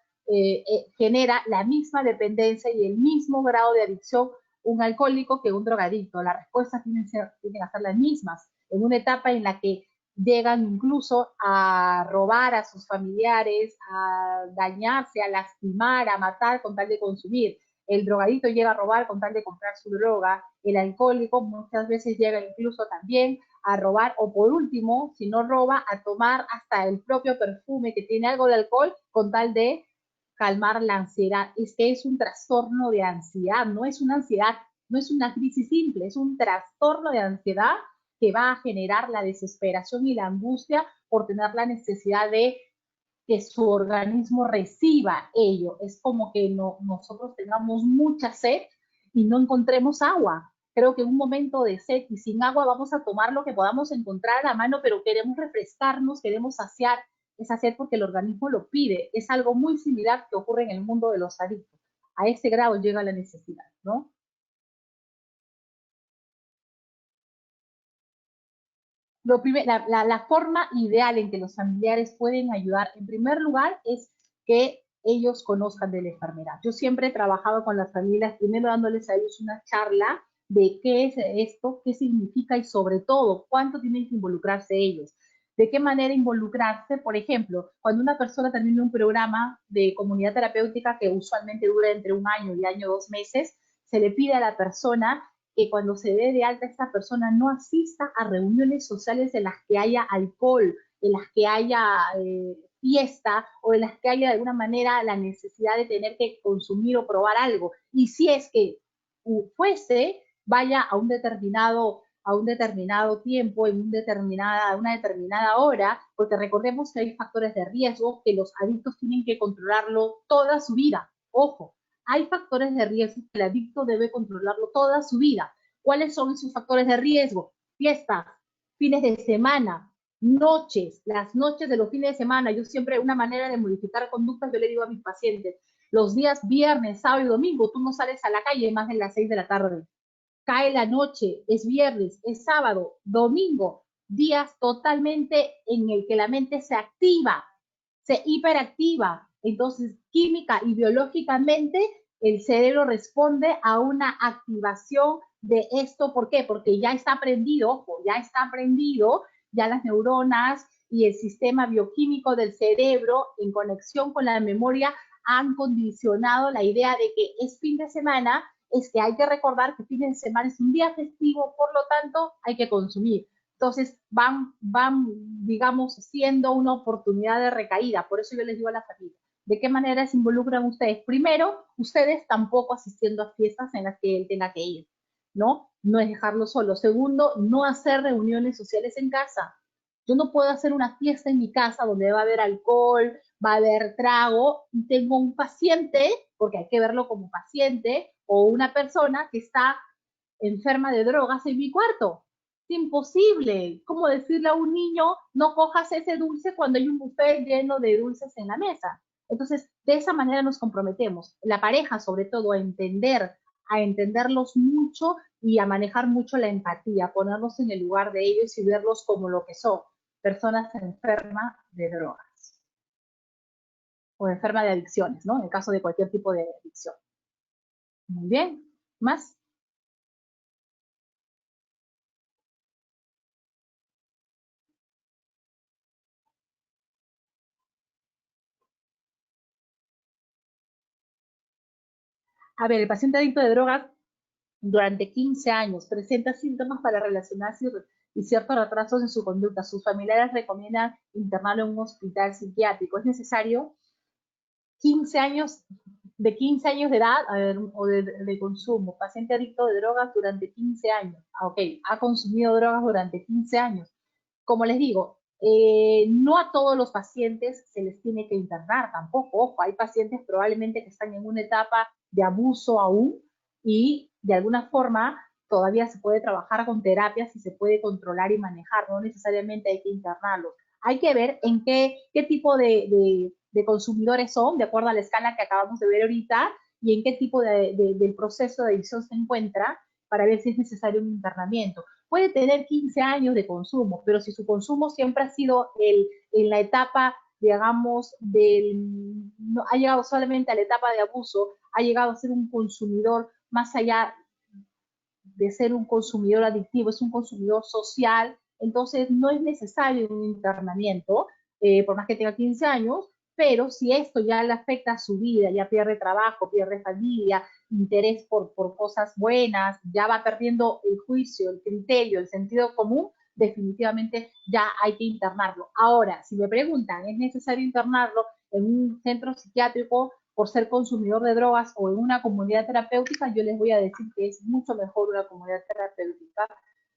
genera la misma dependencia y el mismo grado de adicción un alcohólico que un drogadicto. Las respuestas tienen a ser las mismas. En una etapa en la que llegan incluso a robar a sus familiares, a dañarse, a lastimar, a matar con tal de consumir. El drogadito llega a robar con tal de comprar su droga. El alcohólico muchas veces llega incluso también a robar o por último, si no roba, a tomar hasta el propio perfume que tiene algo de alcohol con tal de calmar la ansiedad. Es que es un trastorno de ansiedad, no es una ansiedad, no es una crisis simple, es un trastorno de ansiedad que va a generar la desesperación y la angustia por tener la necesidad de que su organismo reciba ello. Es como que nosotros tengamos mucha sed y no encontremos agua. Creo que en un momento de sed y sin agua vamos a tomar lo que podamos encontrar a la mano, pero queremos refrescarnos, queremos saciar esa sed porque el organismo lo pide. Es algo muy similar que ocurre en el mundo de los adictos. A ese grado llega la necesidad, ¿no? La forma ideal en que los familiares pueden ayudar, en primer lugar, es que ellos conozcan de la enfermedad. Yo siempre he trabajado con las familias, primero dándoles a ellos una charla de qué es esto, qué significa y sobre todo, cuánto tienen que involucrarse ellos. ¿De qué manera involucrarse? Por ejemplo, cuando una persona termina un programa de comunidad terapéutica que usualmente dura entre un año y año, 2 meses, se le pide a la persona que cuando se dé de alta esta persona no asista a reuniones sociales en las que haya alcohol, en las que haya fiesta o en las que haya de alguna manera la necesidad de tener que consumir o probar algo. Y si es que fuese, vaya a un determinado tiempo, en una determinada hora, porque recordemos que hay factores de riesgo que los adictos tienen que controlarlo toda su vida. Ojo, hay factores de riesgo que el adicto debe controlarlo toda su vida. ¿Cuáles son sus factores de riesgo? Fiestas, fines de semana, noches, las noches de los fines de semana. Yo siempre, una manera de modificar conductas, yo le digo a mis pacientes, los días viernes, sábado y domingo, tú no sales a la calle más de las 6 de la tarde. Cae la noche, es viernes, es sábado, domingo, días totalmente en el que la mente se activa, se hiperactiva. Entonces, química y biológicamente el cerebro responde a una activación de esto. ¿Por qué? Porque ya está aprendido, ya las neuronas y el sistema bioquímico del cerebro en conexión con la memoria han condicionado la idea de que es fin de semana, es que hay que recordar que fin de semana es un día festivo, por lo tanto hay que consumir. Entonces van, digamos, siendo una oportunidad de recaída. Por eso yo les digo a la familia, ¿de qué manera se involucran ustedes? Primero, ustedes tampoco asistiendo a fiestas en las que él tenga que ir, ¿no? No es dejarlo solo. Segundo, no hacer reuniones sociales en casa. Yo no puedo hacer una fiesta en mi casa donde va a haber alcohol, va a haber trago, y tengo un paciente, porque hay que verlo como paciente, o una persona que está enferma de drogas en mi cuarto. Es imposible. ¿Cómo decirle a un niño, no cojas ese dulce cuando hay un buffet lleno de dulces en la mesa? Entonces, de esa manera nos comprometemos. La pareja, sobre todo, a entenderlos mucho y a manejar mucho la empatía, ponernos en el lugar de ellos y verlos como lo que son, personas enfermas de drogas o enfermas de adicciones, ¿no? En el caso de cualquier tipo de adicción. Muy bien. ¿Más? A ver, el paciente adicto de drogas durante 15 años presenta síntomas para relacionarse y ciertos retrasos en su conducta. Sus familiares recomiendan internarlo en un hospital psiquiátrico. Es necesario 15 años, de 15 años de edad, a ver, o de consumo. Paciente adicto de drogas durante 15 años. Ok, ha consumido drogas durante 15 años. Como les digo, no a todos los pacientes se les tiene que internar tampoco. Ojo, hay pacientes probablemente que están en una etapa de abuso aún y de alguna forma todavía se puede trabajar con terapias y se puede controlar y manejar. No necesariamente hay que internarlos. Hay que ver en qué tipo de consumidores son, de acuerdo a la escala que acabamos de ver ahorita, y en qué tipo del proceso de adicción se encuentra para ver si es necesario un internamiento. Puede tener 15 años de consumo, pero si su consumo siempre ha sido en la etapa, digamos, no, ha llegado solamente a la etapa de abuso, ha llegado a ser un consumidor más allá de ser un consumidor adictivo, es un consumidor social, entonces no es necesario un internamiento, por más que tenga 15 años, pero si esto ya le afecta a su vida, ya pierde trabajo, pierde familia, interés por cosas buenas, ya va perdiendo el juicio, el criterio, el sentido común, definitivamente ya hay que internarlo. Ahora, si me preguntan, ¿es necesario internarlo en un centro psiquiátrico por ser consumidor de drogas o en una comunidad terapéutica? Yo les voy a decir que es mucho mejor una comunidad terapéutica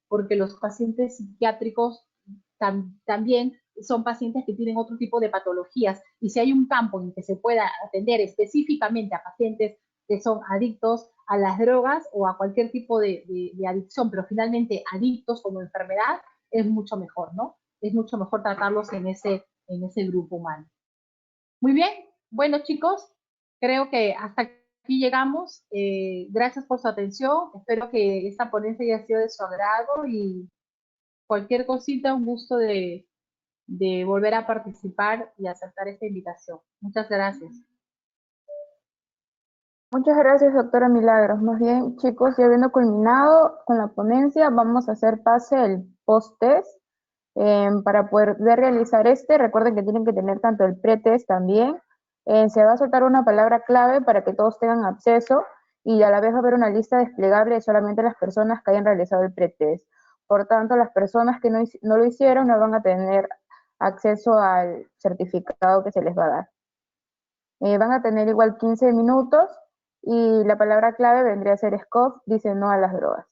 porque los pacientes psiquiátricos también son pacientes que tienen otro tipo de patologías y si hay un campo en que se pueda atender específicamente a pacientes que son adictos a las drogas o a cualquier tipo de adicción, pero finalmente adictos como enfermedad, es mucho mejor, ¿no? Es mucho mejor tratarlos en ese grupo humano. Muy bien, bueno chicos, creo que hasta aquí llegamos. Gracias por su atención. Espero que esta ponencia haya sido de su agrado y cualquier cosita, un gusto de volver a participar y aceptar esta invitación. Muchas gracias. Muchas gracias, doctora Milagros. Más bien, chicos, ya habiendo culminado con la ponencia, vamos a hacer pase el post-test. Para poder realizar recuerden que tienen que tener tanto el pre-test también. Se va a soltar una palabra clave para que todos tengan acceso y a la vez va a haber una lista desplegable de solamente las personas que hayan realizado el pre-test. Por tanto, las personas que no lo hicieron no van a tener acceso al certificado que se les va a dar. Van a tener igual 15 minutos y la palabra clave vendría a ser SCOF, dice no a las drogas.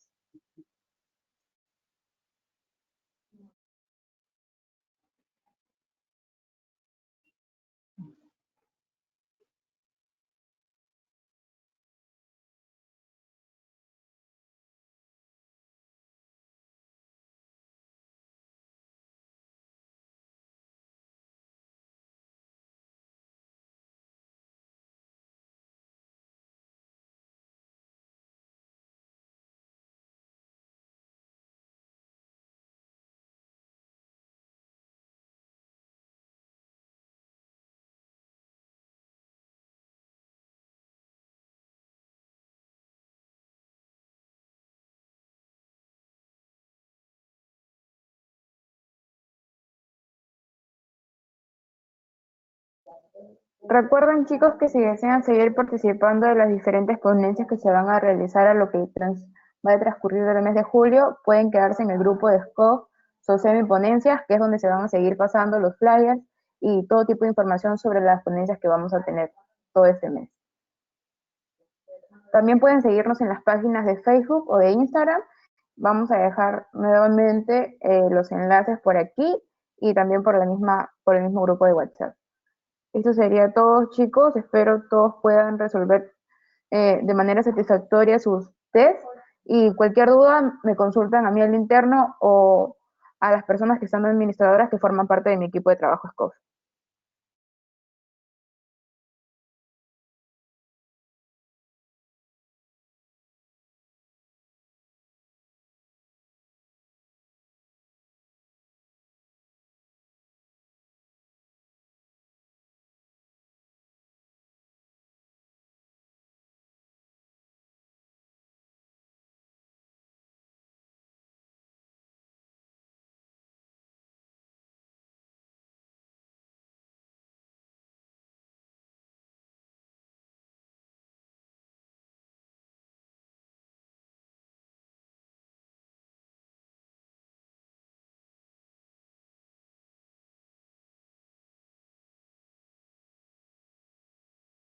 Recuerden, chicos, que si desean seguir participando de las diferentes ponencias que se van a realizar a lo que va a transcurrir del mes de julio, pueden quedarse en el grupo de SCO, SOCEMI Ponencias, que es donde se van a seguir pasando los flyers y todo tipo de información sobre las ponencias que vamos a tener todo este mes. También pueden seguirnos en las páginas de Facebook o de Instagram. Vamos a dejar nuevamente los enlaces por aquí y también por el mismo grupo de WhatsApp. Esto sería todo, chicos. Espero todos puedan resolver de manera satisfactoria sus test y cualquier duda me consultan a mí al interno o a las personas que están administradoras que forman parte de mi equipo de trabajo SCOF.